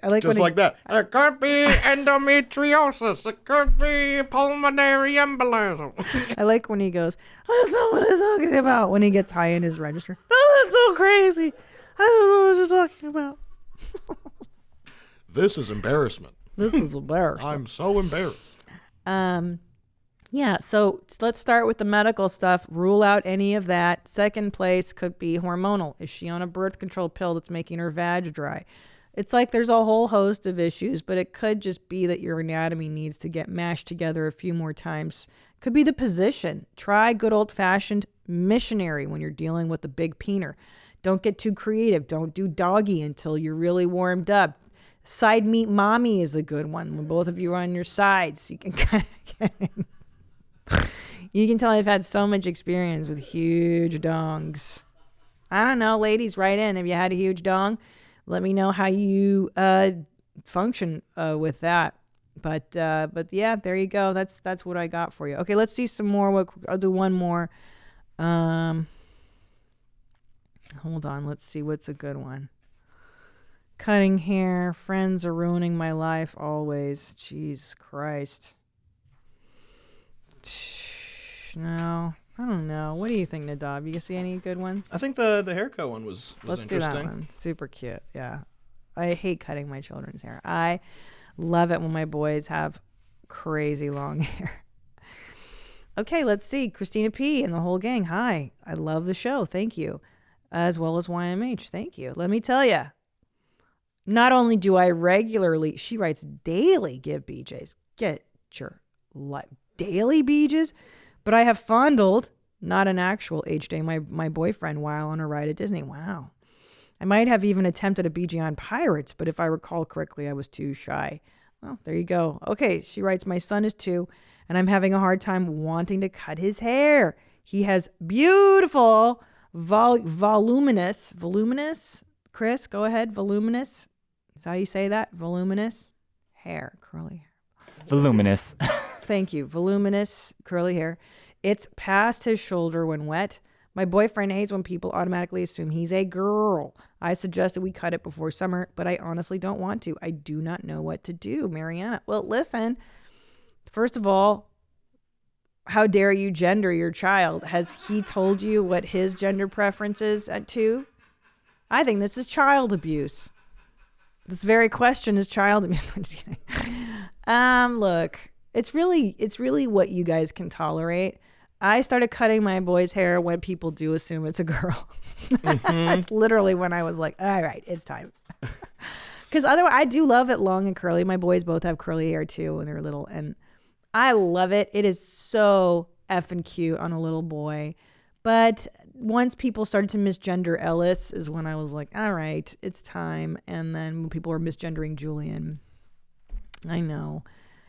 I like Just when like that. It could be endometriosis. It could be pulmonary embolism. I like when he goes, that's not what I'm talking about, when he gets high in his register. Oh, that's so crazy. I don't know what you're talking about. This is embarrassment. This is embarrassing. I'm so embarrassed. Yeah, so let's start with the medical stuff. Rule out any of that. Second place could be hormonal. Is she on a birth control pill that's making her vag dry? It's like there's a whole host of issues, but it could just be that your anatomy needs to get mashed together a few more times. Could be the position. Try good old-fashioned missionary when you're dealing with a big peener. Don't get too creative. Don't do doggy until you're really warmed up. Side meet mommy is a good one. When both of you are on your sides, you can kind of get in. You can tell I've had so much experience with huge dongs. I don't know, ladies, write in. If you had a huge dong, let me know how you function with that. But yeah, there you go. That's what I got for you. Okay, let's see some more. I'll do one more. Hold on. Let's see what's a good one. Cutting hair. Friends are ruining my life always. Jesus Christ. No, I don't know. What do you think, Nadav? You can see any good ones? I think the haircut one was Let's interesting. do that one. Super cute. Yeah. I hate cutting my children's hair. I love it when my boys have crazy long hair. Okay, let's see. Christina P. and the whole gang. Hi. I love the show. Thank you. As well as YMH. Thank you. Let me tell you. Not only do I regularly, she writes daily, give BJs. Get your life. Daily BJs? But I have fondled, not an actual H-Day, my boyfriend while on a ride at Disney. Wow. I might have even attempted a BJ on Pirates, but if I recall correctly, I was too shy. Well, there you go. Okay, she writes, my son is 2, and I'm having a hard time wanting to cut his hair. He has beautiful, voluminous, Chris, go ahead, voluminous. Is that how you say that? Voluminous hair, curly hair. Voluminous. Thank you. Voluminous, curly hair. It's past his shoulder when wet. My boyfriend hates when people automatically assume he's a girl. I suggested we cut it before summer, but I honestly don't want to. I do not know what to do, Mariana. Well, listen. First of all, how dare you gender your child? Has he told you what his gender preference is at 2? I think this is child abuse. This very question is child abuse. I'm just kidding. Look, it's really what you guys can tolerate. I started cutting my boy's hair when people do assume it's a girl. That's literally when I was like, all right, it's time. Because otherwise, I do love it long and curly. My boys both have curly hair too when they're little, and I love it. It is so effing cute on a little boy. But once people started to misgender Ellis is when I was like, all right, it's time. And then when people were misgendering Julian, I know.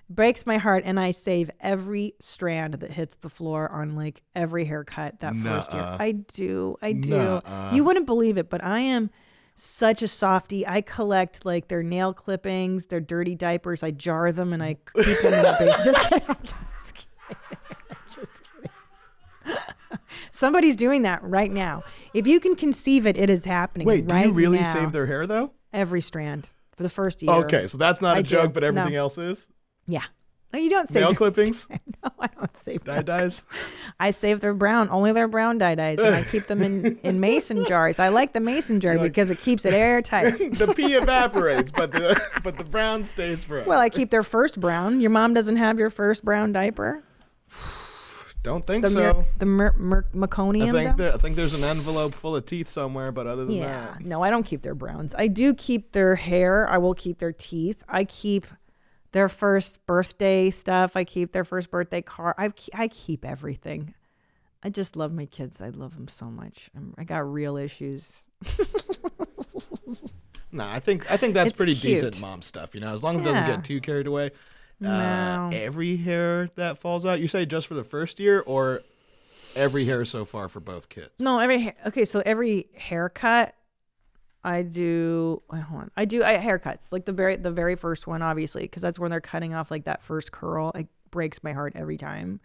It breaks my heart, and I save every strand that hits the floor on like every haircut that first year. I do. You wouldn't believe it, but I am such a softie. I collect like their nail clippings, their dirty diapers. I jar them and I keep them in the basement. Just kidding. Just kidding. Somebody's doing that right now. If you can conceive it, it is happening. Wait, right do you really now. save their hair though? Every strand for the first year. Okay, so that's not a joke, but everything No. else is? Yeah. No, you don't save Nail their- clippings? No, I don't save Dye-dyes? I save their brown, only their brown dye-dyes, and I keep them in mason jars. I like the mason jar because it keeps it airtight. The pee evaporates, but the brown stays forever. Well, I keep their first brown. Your mom doesn't have your first brown diaper? Don't think The so. meconium? I think there's an envelope full of teeth somewhere, but other than that. No, I don't keep their browns. I do keep their hair. I will keep their teeth. I keep their first birthday stuff. I keep their first birthday card. I keep everything. I just love my kids. I love them so much. I got real issues. No, I think that's It's pretty cute. decent mom stuff, as long as it doesn't Yeah. get too carried away. No. Every hair that falls out, you say just for the first year, or every hair so far for both kids? No, every haircut, I do. Wait, hold on. I haircuts, like the very first one, obviously, because that's when they're cutting off like that first curl. It breaks my heart every time.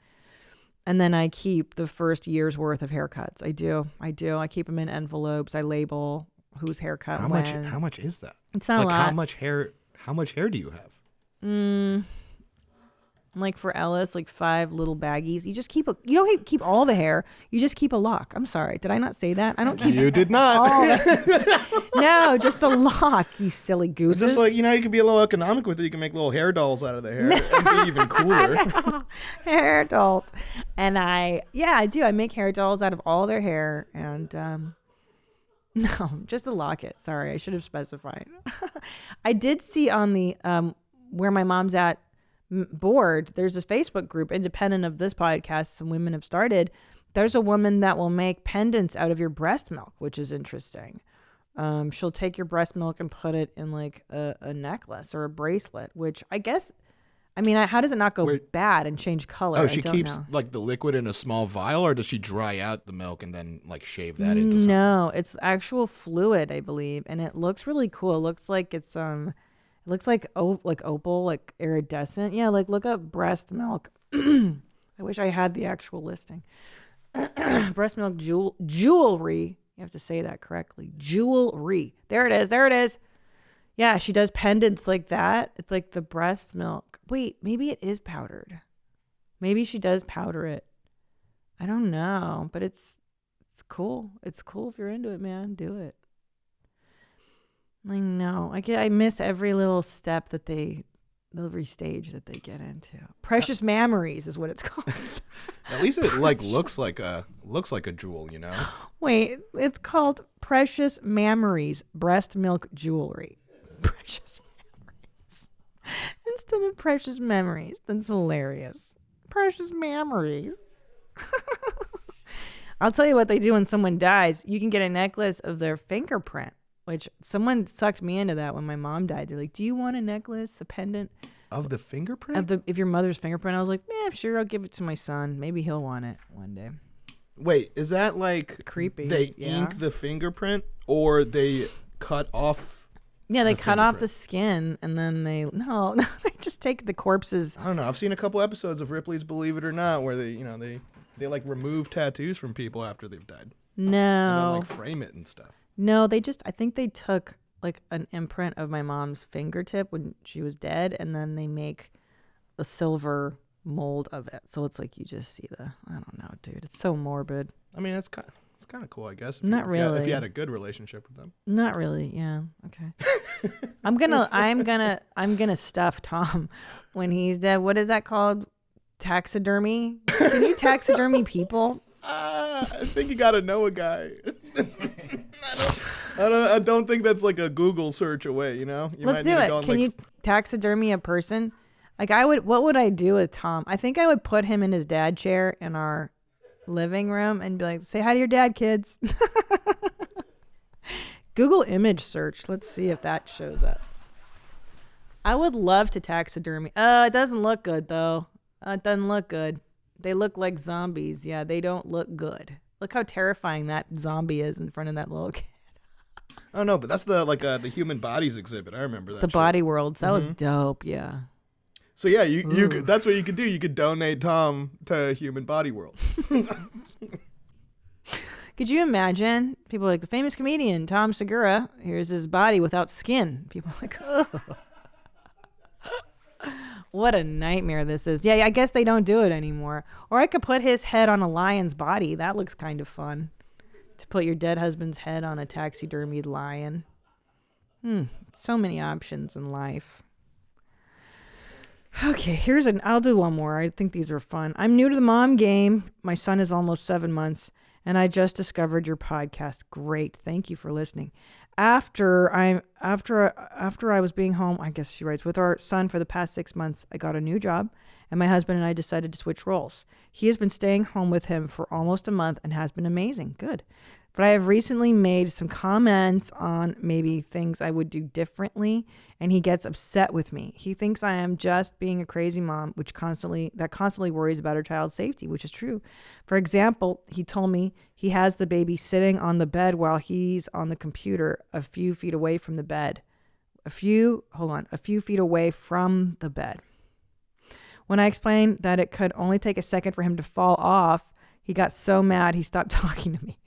And then I keep the first year's worth of haircuts. I do. I keep them in envelopes. I label whose haircut. How much is that? It's not a lot. How much hair do you have? Like for Ellis, like 5 little baggies. You just keep you don't keep all the hair. You just keep a lock. I'm sorry. Did I not say that? I don't keep. You did not. No, just a lock. You silly gooses. It's just like, you could be a little economic with it. You can make little hair dolls out of the hair and be even cooler. Hair dolls. And I do. I make hair dolls out of all their hair. And no, just a locket. Sorry, I should have specified. I did see on the where my mom's at board, there's this Facebook group independent of this podcast, some women have started. There's a woman that will make pendants out of your breast milk, which is interesting. She'll take your breast milk and put it in like a necklace or a bracelet, which I guess, how does it not go bad and change color? Oh, she keeps like the liquid in a small vial, or does she dry out the milk and then like shave that into something? No, it's actual fluid, I believe, and it looks really cool. It looks like it's it looks like opal, like iridescent. Yeah, like look up breast milk. I wish I had the actual listing. Breast milk jewelry. You have to say that correctly. Jewelry. There it is. Yeah, she does pendants like that. It's like the breast milk. Wait, maybe it is powdered. Maybe she does powder it. I don't know, but it's cool. It's cool if you're into it, man. Do it. I know. I miss every little step every stage that they get into. Precious Memories is what it's called. At least it looks like a jewel, Wait, it's called Precious Memories breast milk jewelry. Precious Memories instead of Precious Memories. That's hilarious. Precious Memories. I'll tell you what they do when someone dies. You can get a necklace of their fingerprint. Which someone sucked me into that when my mom died. They're like, "Do you want a necklace, a pendant of the fingerprint? If your mother's fingerprint?" I was like, "Yeah, sure, I'll give it to my son. Maybe he'll want it one day." Wait, is that like creepy? They ink the fingerprint, or they cut off? Yeah, they cut off the skin, and then they just take the corpses. I don't know. I've seen a couple episodes of Ripley's Believe It or Not where they like remove tattoos from people after they've died. No, and then like frame it and stuff. No, I think they took like an imprint of my mom's fingertip when she was dead, and then they make a silver mold of it. So it's like you just see I don't know, dude. It's so morbid. It's kind of cool, I guess. If you had a good relationship with them. Not really. Yeah. Okay. I'm gonna stuff Tom when he's dead. What is that called? Taxidermy? Can you taxidermy people? I think you gotta know a guy. I don't think that's like a Google search away, Let's do it. Can you taxidermy a person? Like what would I do with Tom? I think I would put him in his dad chair in our living room and be like, "Say hi to your dad, kids." Google image search. Let's see if that shows up. I would love to taxidermy. It doesn't look good though. It doesn't look good. They look like zombies. Yeah, they don't look good. Look how terrifying that zombie is in front of that little kid. Oh no, but that's the Human Bodies exhibit. I remember that. The Body Worlds. That was dope. Yeah. So yeah, you could, that's what you could do. You could donate Tom to Human Body World. Could you imagine people like the famous comedian Tom Segura? Here's his body without skin. People are like, oh. What a nightmare this is. Yeah, I guess they don't do it anymore. Or I could put his head on a lion's body. That looks kind of fun. To put your dead husband's head on a taxidermied lion. So many options in life. Okay, I'll do one more. I think these are fun. I'm new to the mom game. My son is almost 7 months, and I just discovered your podcast. Great. Thank you for listening. After I was being home, I guess she writes, with our son for the past 6 months, I got a new job, and my husband and I decided to switch roles. He has been staying home with him for almost a month and has been amazing. Good. But I have recently made some comments on maybe things I would do differently, and he gets upset with me. He thinks I am just being a crazy mom, that constantly worries about her child's safety, which is true. For example, he told me me he has the baby sitting on the bed while he's on the computer a few feet away from the bed. A few feet away from the bed. When I explained that it could only take a second for him to fall off, he got so mad he stopped talking to me.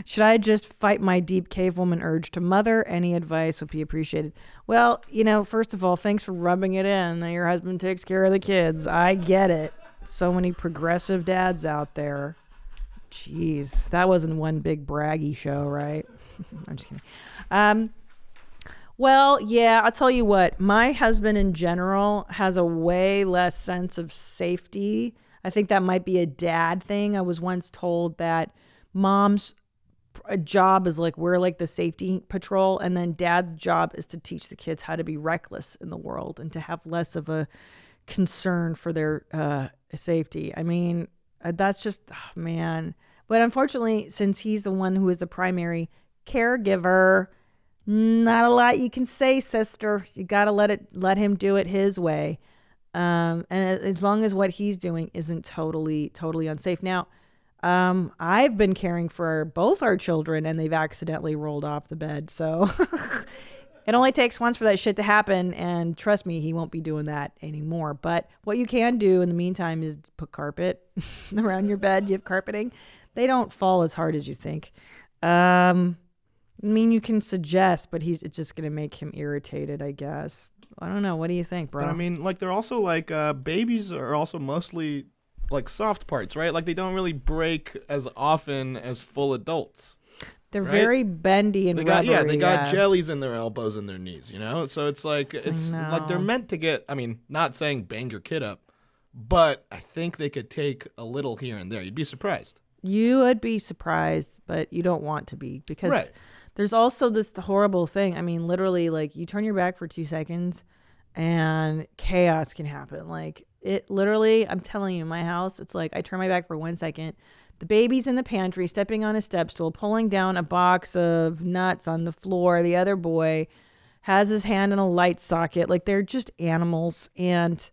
Should I just fight my deep cavewoman urge to mother? Any advice would be appreciated. Well, first of all, thanks for rubbing it in that your husband takes care of the kids. I get it. So many progressive dads out there. Jeez, that wasn't one big braggy show, right? I'm just kidding. Well, yeah, I'll tell you what. My husband in general has a way less sense of safety. I think that might be a dad thing. I was once told that mom's job is like we're like the safety patrol, and then dad's job is to teach the kids how to be reckless in the world and to have less of a concern for their safety. I mean, that's just, man. But unfortunately, since he's the one who is the primary caregiver, not a lot you can say, sister. You got to let him do it his way. And as long as what he's doing isn't totally unsafe. Now, I've been caring for both our children and they've accidentally rolled off the bed. So it only takes once for that shit to happen. And trust me, he won't be doing that anymore. But what you can do in the meantime is put carpet around your bed. You have carpeting. They don't fall as hard as you think. I mean, you can suggest, but it's just going to make him irritated, I guess. I don't know. What do you think, bro? But I mean, like, they're also like, babies are also mostly like soft parts, right? Like, they don't really break as often as full adults. They're right? very bendy and rubbery. They got jellies in their elbows and their knees, So it's like they're meant to get. I mean, not saying bang your kid up, but I think they could take a little here and there. You'd be surprised. You would be surprised, but you don't want to be because there's also this horrible thing. I mean, literally, like you turn your back for 2 seconds, and chaos can happen. Like it literally, I'm telling you, my house. It's like I turn my back for 1 second. The baby's in the pantry, stepping on a step stool, pulling down a box of nuts on the floor. The other boy has his hand in a light socket. Like they're just animals. And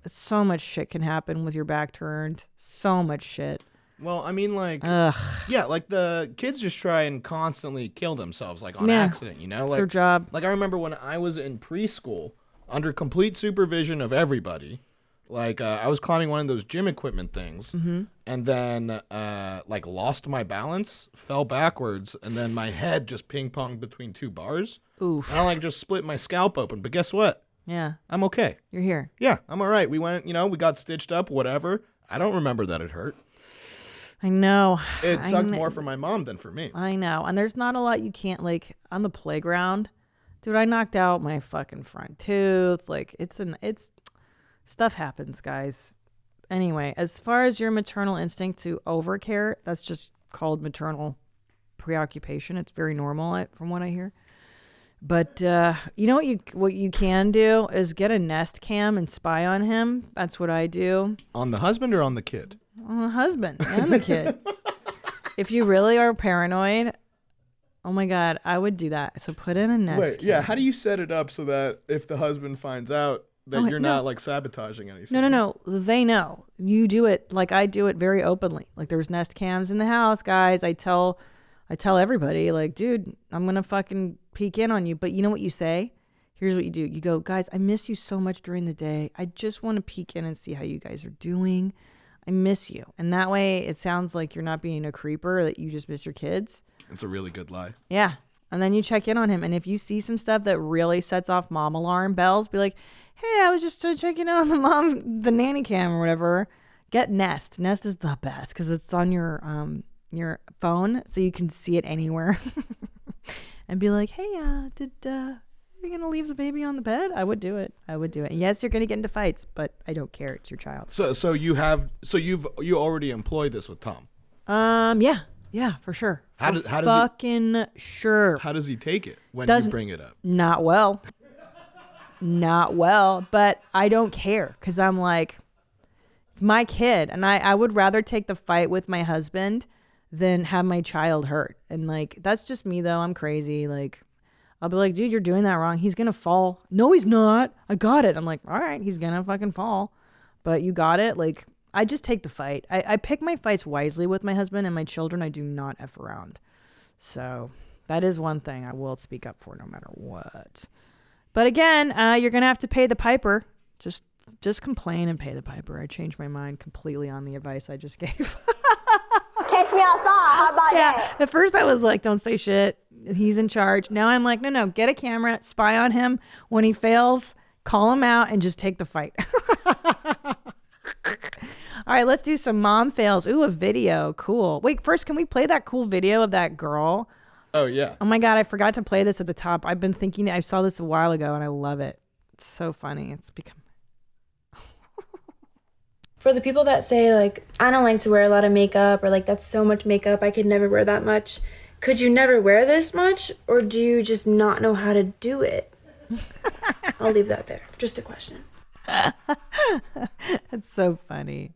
so much shit can happen with your back turned. So much shit. Well, I mean, like, like the kids just try and constantly kill themselves, like on accident, It's Like, their job. Like I remember when I was in preschool, under complete supervision of everybody. Like, I was climbing one of those gym equipment things, and then, like, lost my balance, fell backwards, and then my head just ping-ponged between 2 bars. Oof. And I, like, just split my scalp open. But guess what? Yeah. I'm okay. You're here. Yeah, I'm all right. We went, we got stitched up, whatever. I don't remember that it hurt. I know. It sucked more for my mom than for me. I know. And there's not a lot you can't, like, on the playground. Dude, I knocked out my fucking front tooth. Like, it's stuff happens, guys. Anyway, as far as your maternal instinct to overcare, that's just called maternal preoccupation. It's very normal, from what I hear. But you know what you can do is get a Nest Cam and spy on him. That's what I do. On the husband or on the kid? On the husband and the kid. If you really are paranoid, oh my God, I would do that. So put in a Nest Cam. How do you set it up so that if the husband finds out that you're not like sabotaging anything? No. They know. You do it like I do it very openly. Like there's Nest Cams in the house, guys. I tell everybody, like, dude, I'm going to fucking peek in on you. But you know what you say? Here's what you do. You go, guys, I miss you so much during the day. I just want to peek in and see how you guys are doing. I miss you. And that way it sounds like you're not being a creeper, that you just miss your kids. It's a really good lie. Yeah. And then you check in on him. And if you see some stuff that really sets off mom alarm bells, be like, hey, I was just checking in on the nanny cam or whatever. Get Nest. Nest is the best because it's on your phone, so you can see it anywhere. And be like, hey, are you going to leave the baby on the bed? I would do it. Yes, you're going to get into fights, but I don't care. It's your child. So you already employed this with Tom? Yeah, for sure. Sure. How does he take it when you bring it up? Not well, but I don't care because I'm like, it's my kid. And I would rather take the fight with my husband than have my child hurt. And like, that's just me though. I'm crazy. Like, I'll be like, dude, you're doing that wrong. He's going to fall. No, he's not. I got it. I'm like, all right, he's going to fucking fall. But you got it. Like, I just take the fight. I pick my fights wisely with my husband and my children. I do not F around. So that is one thing I will speak up for no matter what. But again, you're going to have to pay the piper. Just complain and pay the piper. I changed my mind completely on the advice I just gave. Catch me outside. How about that? At first I was like, don't say shit. He's in charge. Now I'm like, no, get a camera, spy on him. When he fails, call him out and just take the fight. All right, let's do some mom fails. Ooh, a video. Cool. Wait, first, can we play that cool video of that girl? Oh, yeah. Oh my God, I forgot to play this at the top. I've been thinking, I saw this a while ago and I love it. It's so funny. It's become... For the people that say, like, I don't like to wear a lot of makeup, or like, that's so much makeup, I could never wear that much. Could you never wear this much, or do you just not know how to do it? I'll leave that there. Just a question. That's so funny.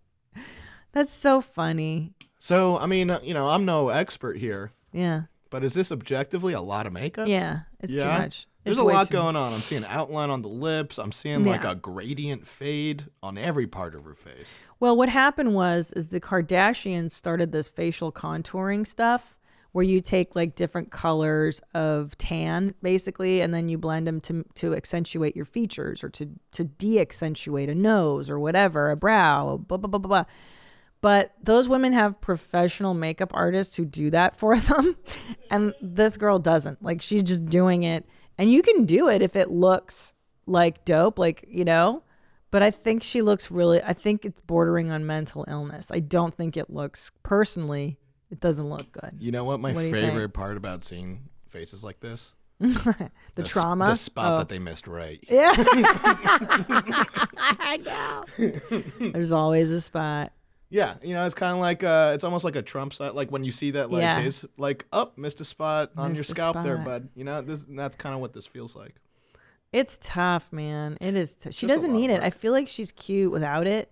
That's so funny. So, I mean, I'm no expert here. Yeah. But is this objectively a lot of makeup? Yeah, it's too much. There's It's a way lot too going on. I'm seeing outline on the lips. I'm seeing like a gradient fade on every part of her face. Well, what happened is the Kardashians started this facial contouring stuff where you take like different colors of tan basically, and then you blend them to accentuate your features or to de-accentuate a nose or whatever, a brow, blah, blah, blah, blah, blah. But those women have professional makeup artists who do that for them. And this girl doesn't. Like, she's just doing it. And you can do it if it looks like dope, like, But I think she looks I think it's bordering on mental illness. I don't think it looks, personally, it doesn't look good. You know what my favorite part about seeing faces like this? the trauma? The spot that they missed right. Yeah. I know. There's always a spot. Yeah, it's kind of like it's almost like a Trump side. Like when you see that, like his, like, missed a spot on your scalp there, bud. That's kind of what this feels like. It's tough, man. It is. She doesn't need it. I feel like she's cute without it.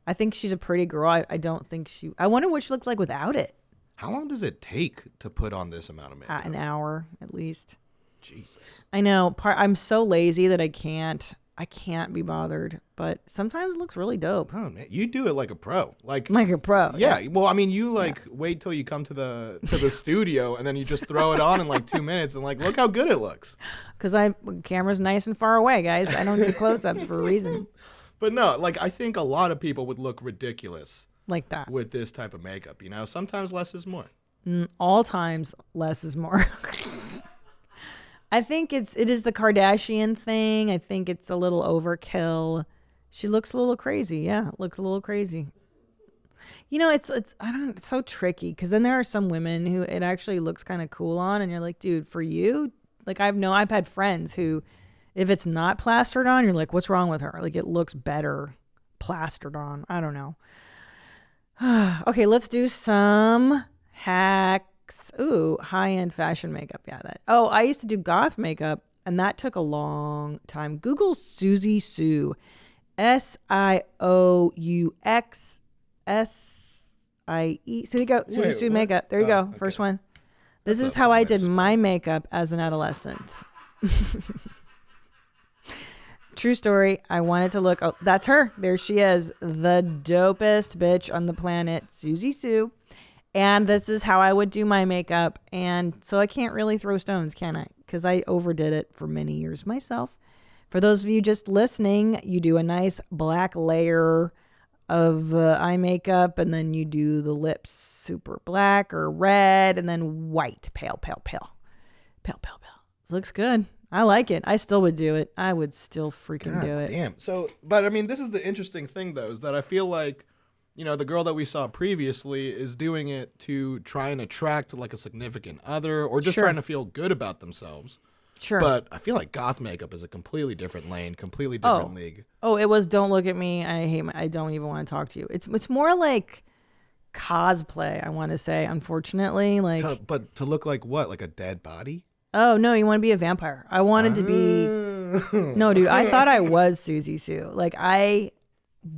I think she's a pretty girl. I don't think she. I wonder what she looks like without it. How long does it take to put on this amount of makeup? An hour at least. Jesus. I know. I'm so lazy that I can't be bothered, but sometimes it looks really dope. Oh man, you do it like a pro. Like a pro. Yeah. Well, I mean, you wait till you come to the studio and then you just throw it on in like 2 minutes and like, look how good it looks. Because camera's nice and far away, guys. I don't do close-ups for a reason. But no, like I think a lot of people would look ridiculous like that with this type of makeup. Sometimes less is more. All times less is more. I think it is the Kardashian thing. I think it's a little overkill. She looks a little crazy. Yeah, looks a little crazy. It's so tricky because then there are some women who it actually looks kind of cool on, and you're like, dude, for you, like I've had friends who, if it's not plastered on, you're like, what's wrong with her? Like it looks better plastered on. I don't know. Okay, let's do some hacks. Ooh, high-end fashion makeup. Yeah, that. Oh, I used to do goth makeup, and that took a long time. Google Susie Sue. SIOUXSIE. So there you go. Susie Sue makeup. There you go. Okay. First one. This is how I did my makeup as an adolescent. True story. I wanted to look. Oh, that's her. There she is. The dopest bitch on the planet, Susie Sue. And this is how I would do my makeup. And so I can't really throw stones, can I? Because I overdid it for many years myself. For those of you just listening, you do a nice black layer of eye makeup, and then you do the lips super black or red, and then white, pale. It looks good. I like it. I still would do it. I would still freaking do it. Damn. So, but I mean, this is the interesting thing, though, is that I feel like, the girl that we saw previously is doing it to try and attract like a significant other or just trying to feel good about themselves. Sure. But I feel like goth makeup is a completely different lane, completely different league. Oh, it was don't look at me. I don't even want to talk to you. It's more like cosplay, I want to say, unfortunately. But to look like what? Like a dead body? Oh, no, you want to be a vampire. I wanted to be... No, dude, I thought I was Susie Sue. Like, I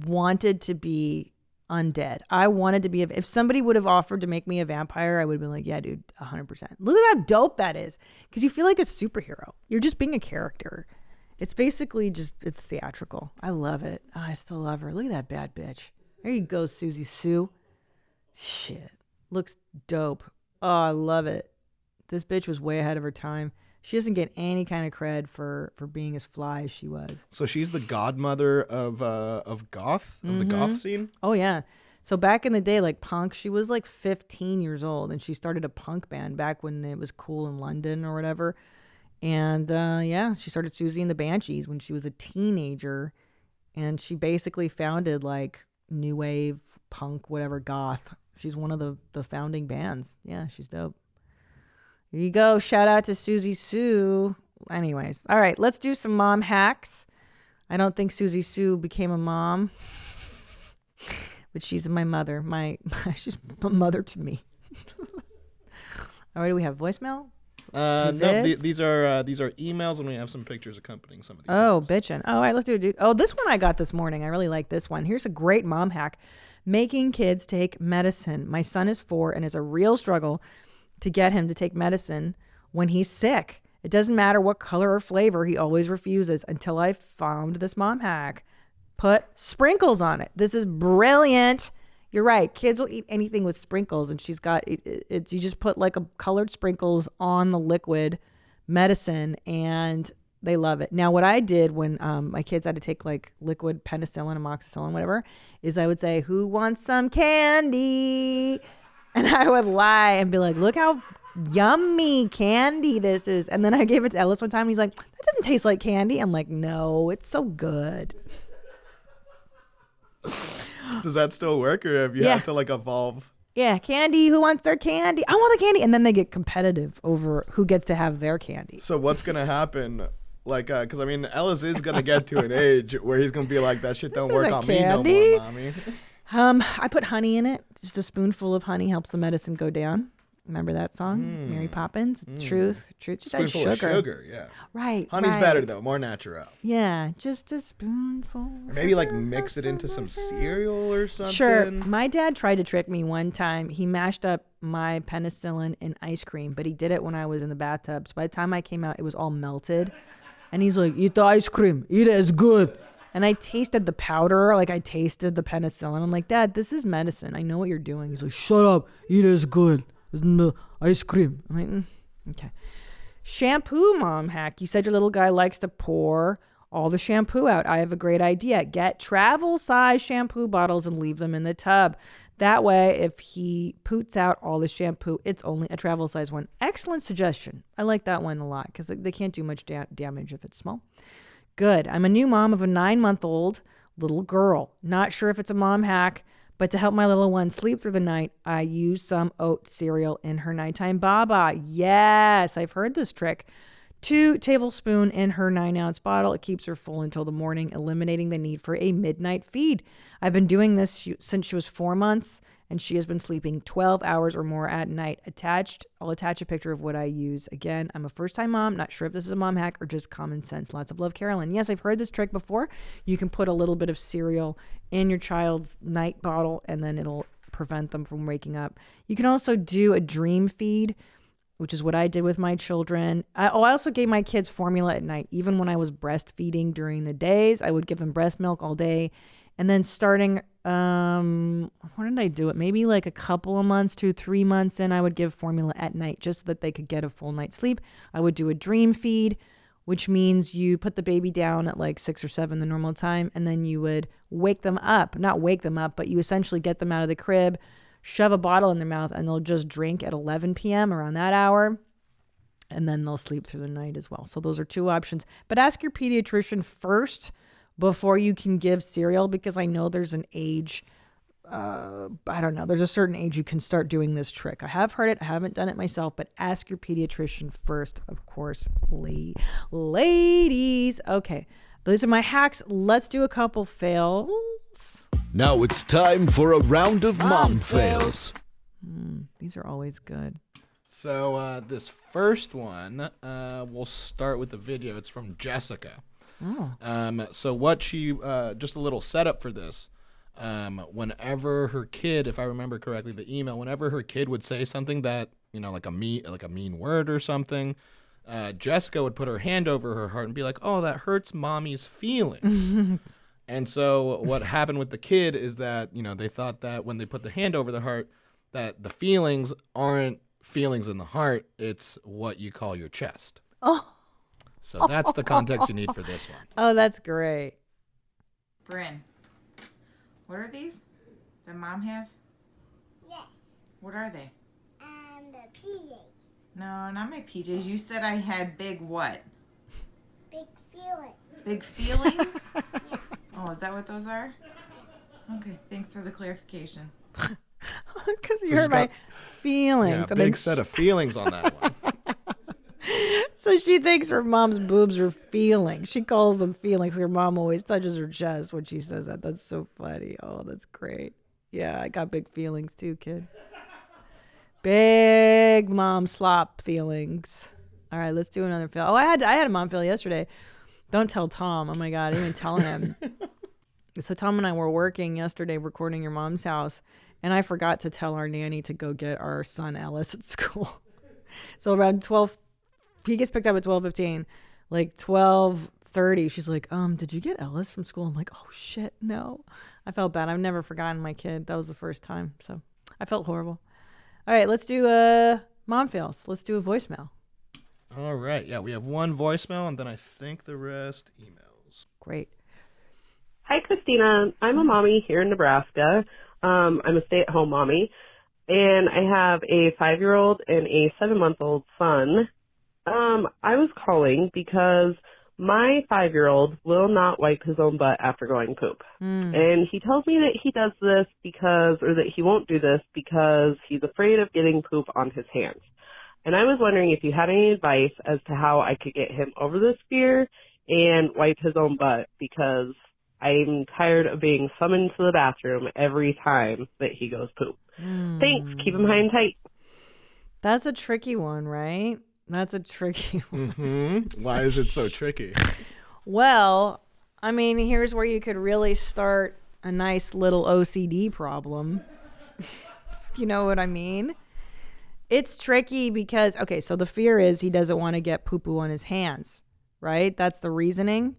wanted to be undead. I wanted to be... If somebody would have offered to make me a vampire, I would have been like, yeah, dude, 100%. Look at how dope that is. Because you feel like a superhero. You're just being a character. It's basically just... It's theatrical. I love it. Oh, I still love her. Look at that bad bitch. There you go, Susie Sue. Shit. Looks dope. Oh, I love it. This bitch was way ahead of her time. She doesn't get any kind of cred for being as fly as she was. So she's the godmother of goth, of the goth scene? Oh, yeah. So back in the day, like punk, she was like 15 years old and she started a punk band back when it was cool in London or whatever. And yeah, she started Susie and the Banshees when she was a teenager. And she basically founded like new wave, punk, whatever, goth. She's one of the founding bands. Yeah, she's dope. Here you go. Shout out to Susie Sue. Anyways, all right, let's do some mom hacks. I don't think Susie Sue became a mom. But she's my mother. She's a mother to me. All right, do we have voicemail? No, these are emails, and we have some pictures accompanying some of these. Oh, bitchin'. All right, let's do it, dude. Oh, this one I got this morning. I really like this one. Here's a great mom hack. Making kids take medicine. My son is 4 and it's a real struggle to get him to take medicine when he's sick. It doesn't matter what color or flavor, he always refuses until I found this mom hack. Put sprinkles on it. This is brilliant. You're right. Kids will eat anything with sprinkles, and she's got it's you just put like a colored sprinkles on the liquid medicine, and they love it. Now, what I did when my kids had to take like liquid penicillin, amoxicillin, whatever, is I would say, "Who wants some candy?" And I would lie and be like, "Look how yummy candy this is." And then I gave it to Ellis one time, and he's like, "That doesn't taste like candy." I'm like, "No, it's so good." Does that still work, or have you had to like evolve? Yeah, candy. Who wants their candy? I want the candy. And then they get competitive over who gets to have their candy. So what's gonna happen? Like, because I mean, Ellis is gonna get to an age where he's gonna be like, "That shit don't work on candy. me no more, mommy." I put honey in it. Just a spoonful of honey helps the medicine go down. Remember that song? Mary Poppins? Truth. Just add Spoonful of sugar, yeah. Right. Honey's better though, more natural. Yeah, just a spoonful. Or maybe like mix it into some cereal or something. Sure. My dad tried to trick me one time. He mashed up my penicillin in ice cream, but he did it when I was in the bathtub. So by the time I came out, it was all melted. And he's like, "Eat the ice cream. Eat it. It's good." And I tasted the powder, like I tasted the penicillin. I'm like, "Dad, this is medicine. I know what you're doing." He's like, "Shut up. Eat it. It's good. It's ice cream." I'm like, okay. Shampoo mom hack. You said your little guy likes to pour all the shampoo out. I have a great idea. Get travel size shampoo bottles and leave them in the tub. That way, if he poots out all the shampoo, it's only a travel size one. Excellent suggestion. I like that one a lot because they can't do much damage if it's small. Good. I'm a new mom of a 9-month-old little girl. Not sure if it's a mom hack, but to help my little one sleep through the night, I use some oat cereal in her nighttime baba. Yes, I've heard this trick. 2 tablespoons in her 9-ounce bottle. It keeps her full until the morning, eliminating the need for a midnight feed. I've been doing this since she was 4 months, and she has been sleeping 12 hours or more at night. I'll attach a picture of what I use. Again, I'm a first-time mom. Not sure if this is a mom hack or just common sense. Lots of love, Carolyn. Yes, I've heard this trick before. You can put a little bit of cereal in your child's night bottle, and then it'll prevent them from waking up. You can also do a dream feed, which is what I did with my children. I also gave my kids formula at night. Even when I was breastfeeding during the days, I would give them breast milk all day. And then starting, when did I do it? Maybe like a couple of months, 2-3 months in, I would give formula at night just so that they could get a full night's sleep. I would do a dream feed, which means you put the baby down at like 6 or 7 the normal time, and then you would wake them up. Not wake them up, but you essentially get them out of the crib, shove a bottle in their mouth, and they'll just drink at 11 p.m. around that hour, and then they'll sleep through the night as well. So those are 2 options. But ask your pediatrician first before you can give cereal, because I know there's an age, I don't know, there's a certain age you can start doing this trick. I have heard it. I haven't done it myself, but ask your pediatrician first, of course, ladies. Okay, those are my hacks. Let's do a couple fails. Now it's time for a round of mom fails. These are always good. So this first one, we'll start with the video. It's from Jessica. So what she, just a little setup for this. Whenever her kid, if I remember correctly, the email, whenever her kid would say something that, like a mean word or something, Jessica would put her hand over her heart and be like, "Oh, that hurts mommy's feelings." And so what happened with the kid is that, they thought that when they put the hand over the heart, that the feelings aren't feelings in the heart. It's what you call your chest. Oh. So that's the context you need for this one. Oh, that's great. Bryn, what are these that Mom has? Yes. What are they? The PJs. No, not my PJs. You said I had big what? Big feelings. Big feelings? Yeah. Oh, is that what those are? Okay, thanks for the clarification. Because you she's heard my got- feelings. Yeah, big set of feelings on that one. So she thinks her mom's boobs are feelings. She calls them feelings. Her mom always touches her chest when she says that. That's so funny. Oh, that's great. Yeah, I got big feelings too, kid. Big mom slop feelings. All right, let's do another fail. Oh, I had a mom fail yesterday. Don't tell Tom. Oh my God, I didn't even tell him. So Tom and I were working yesterday recording your mom's house, and I forgot to tell our nanny to go get our son Ellis at school. So around 12, he gets picked up at 12:15. Like 12:30, she's like, did you get Ellis from school? I'm like, oh shit, no. I felt bad. I've never forgotten my kid. That was the first time. So I felt horrible. All right, let's do mom fails. Let's do a voicemail. All right. Yeah, we have one voicemail, and then I think the rest emails. Great. Hi, Christina. I'm a mommy here in Nebraska. I'm a stay-at-home mommy, and I have a 5-year-old and a 7-month-old son. I was calling because my 5-year-old will not wipe his own butt after going poop. And he tells me that he does this that he won't do this because he's afraid of getting poop on his hands. And I was wondering if you had any advice as to how I could get him over this fear and wipe his own butt, because I'm tired of being summoned to the bathroom every time that he goes poop. Thanks. Keep him high and tight. That's a tricky one, right? That's a tricky one. Mm-hmm. Why is it so tricky? Well, I mean, here's where you could really start a nice little OCD problem. You know what I mean? It's tricky because, okay, so the fear is he doesn't want to get poo-poo on his hands, right? That's the reasoning.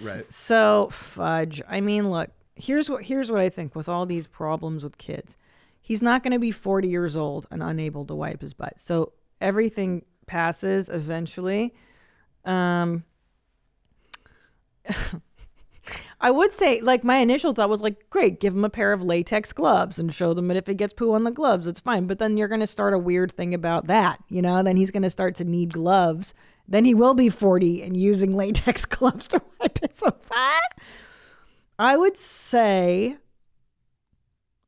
Right. So, fudge. I mean, look, here's what I think with all these problems with kids. He's not going to be 40 years old and unable to wipe his butt. So everything passes eventually. I would say, like, my initial thought was like, great, give him a pair of latex gloves and show them that if it gets poo on the gloves, it's fine. But then you're going to start a weird thing about that, then he's going to start to need gloves. Then he will be 40 and using latex gloves to wipe it. So I would say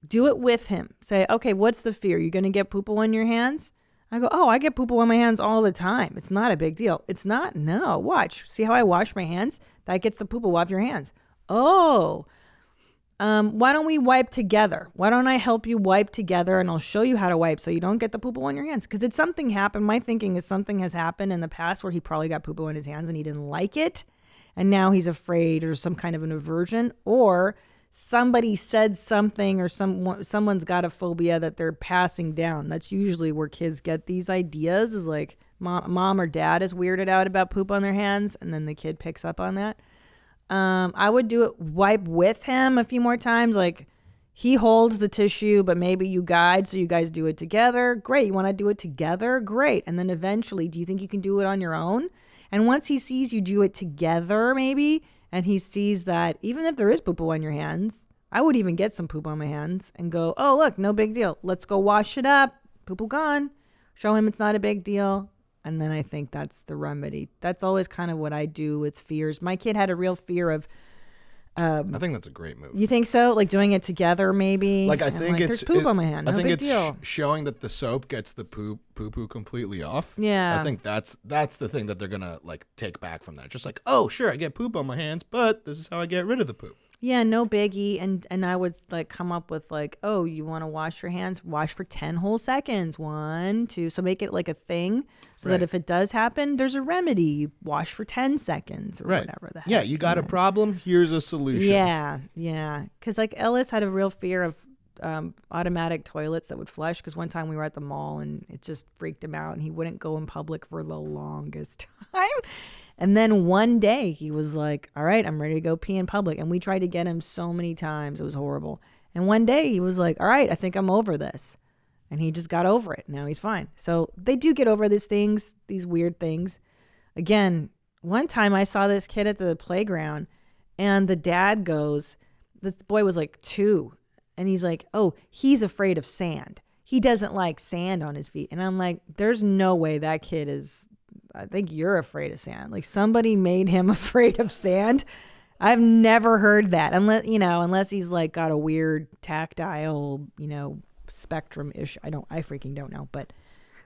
do it with him. Say, okay, what's the fear? You're going to get poo-poo on your hands? I go, oh, I get poo-poo on my hands all the time. It's not a big deal. It's not? No. Watch. See how I wash my hands? That gets the poo-poo off your hands. Oh. Why don't we wipe together? Why don't I help you wipe together and I'll show you how to wipe so you don't get the poo-poo on your hands? Because did something happen? My thinking is something has happened in the past where he probably got poo-poo on his hands and he didn't like it. And now he's afraid or some kind of an aversion. Or somebody said something or someone's got a phobia that they're passing down. That's usually where kids get these ideas, is like mom or dad is weirded out about poop on their hands and then the kid picks up on that. I would do it, wipe with him a few more times. Like, he holds the tissue, but maybe you guide, so you guys do it together. Great. You want to do it together? Great. And then eventually, do you think you can do it on your own? And once he sees you do it together, maybe, and he sees that even if there is poo-poo on your hands, I would even get some poop on my hands and go, oh, look, no big deal. Let's go wash it up. Poo-poo gone. Show him it's not a big deal. And then I think that's the remedy. That's always kind of what I do with fears. My kid had a real fear of... I think that's a great move. You think so? Like doing it together, maybe? Like, I think there's poop on my hand. No I think big it's deal. showing that the soap gets the poo-poo completely off. Yeah. I think that's the thing that they're going to, like, take back from that. Just like, oh, sure, I get poop on my hands, but this is how I get rid of the poop. Yeah, no biggie. And I would, like, come up with, like, oh, you want to wash your hands? Wash for 10 whole seconds. 1, 2. So make it like a thing so that if it does happen, there's a remedy. You wash for 10 seconds or whatever the heck. Yeah, you got a problem. Here's a solution. Yeah. Because, like, Ellis had a real fear of automatic toilets that would flush, because one time we were at the mall and it just freaked him out and he wouldn't go in public for the longest time. And then one day he was like, all right, I'm ready to go pee in public. And we tried to get him so many times. It was horrible. And one day he was like, all right, I think I'm over this. And he just got over it. Now he's fine. So they do get over these things, these weird things. Again, one time I saw this kid at the playground and the dad goes, this boy was like 2. And he's like, oh, he's afraid of sand. He doesn't like sand on his feet. And I'm like, there's no way that kid is, I think you're afraid of sand. Like somebody made him afraid of sand. I've never heard that unless he's like got a weird tactile, spectrum ish. I freaking don't know. But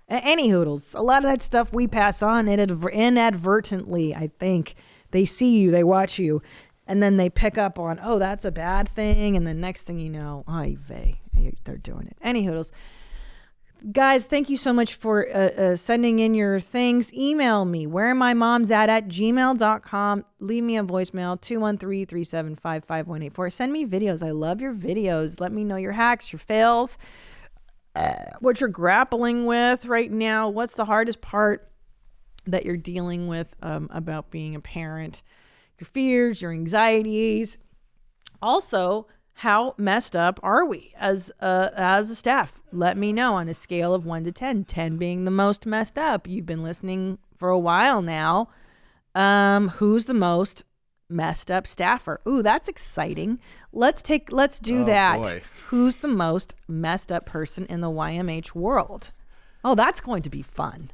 any hoodles, a lot of that stuff we pass on inadvertently. I think they see you, they watch you, and then they pick up on, oh, that's a bad thing. And the next thing you know, they're doing it. Any hoodles. Guys, thank you so much for sending in your things. Email me, whereamymoms@gmail.com. Leave me a voicemail, 213-375-5184. Send me videos. I love your videos. Let me know your hacks, your fails, what you're grappling with right now. What's the hardest part that you're dealing with about being a parent? Your fears, your anxieties. Also, how messed up are we as a staff? Let me know on a scale of 1 to 10, 10 being the most messed up. You've been listening for a while now. Who's the most messed up staffer? Ooh, that's exciting. Let's do that. Boy. Who's the most messed up person in the YMH world? Oh, that's going to be fun.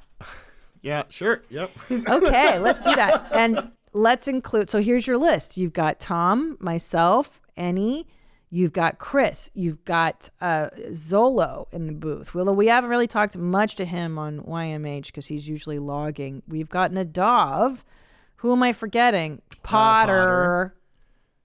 Yeah, sure. Yep. Okay, let's do that. And let's include, so here's your list. You've got Tom, myself, Annie. You've got Chris. You've got Zolo in the booth. Well, we haven't really talked much to him on YMH because he's usually logging. We've got Nadav. Who am I forgetting? Potter.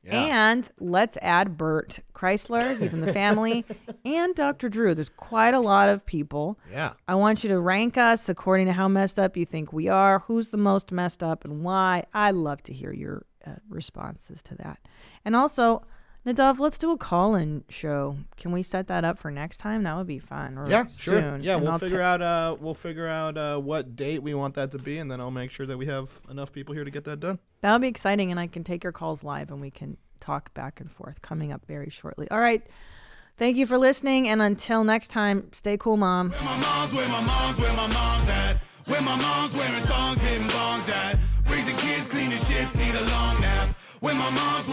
Yeah. And let's add Bert Chrysler. He's in the family. And Dr. Drew. There's quite a lot of people. Yeah. I want you to rank us according to how messed up you think we are. Who's the most messed up and why? I'd love to hear your responses to that. And also, Nadav, let's do a call-in show. Can we set that up for next time? That would be fun. Or Yeah, soon. sure. Yeah, And we'll I'll figure out what date we want that to be, and then I'll make sure that we have enough people here to get that done. That would be exciting, and I can take your calls live, and we can talk back and forth coming up very shortly. All right. Thank you for listening, and until next time, stay cool, Mom. Where my mom's at. Where my mom's wearing thongs, hitting bongs at. Raising kids, cleaning shits, need a long nap. Where my mom's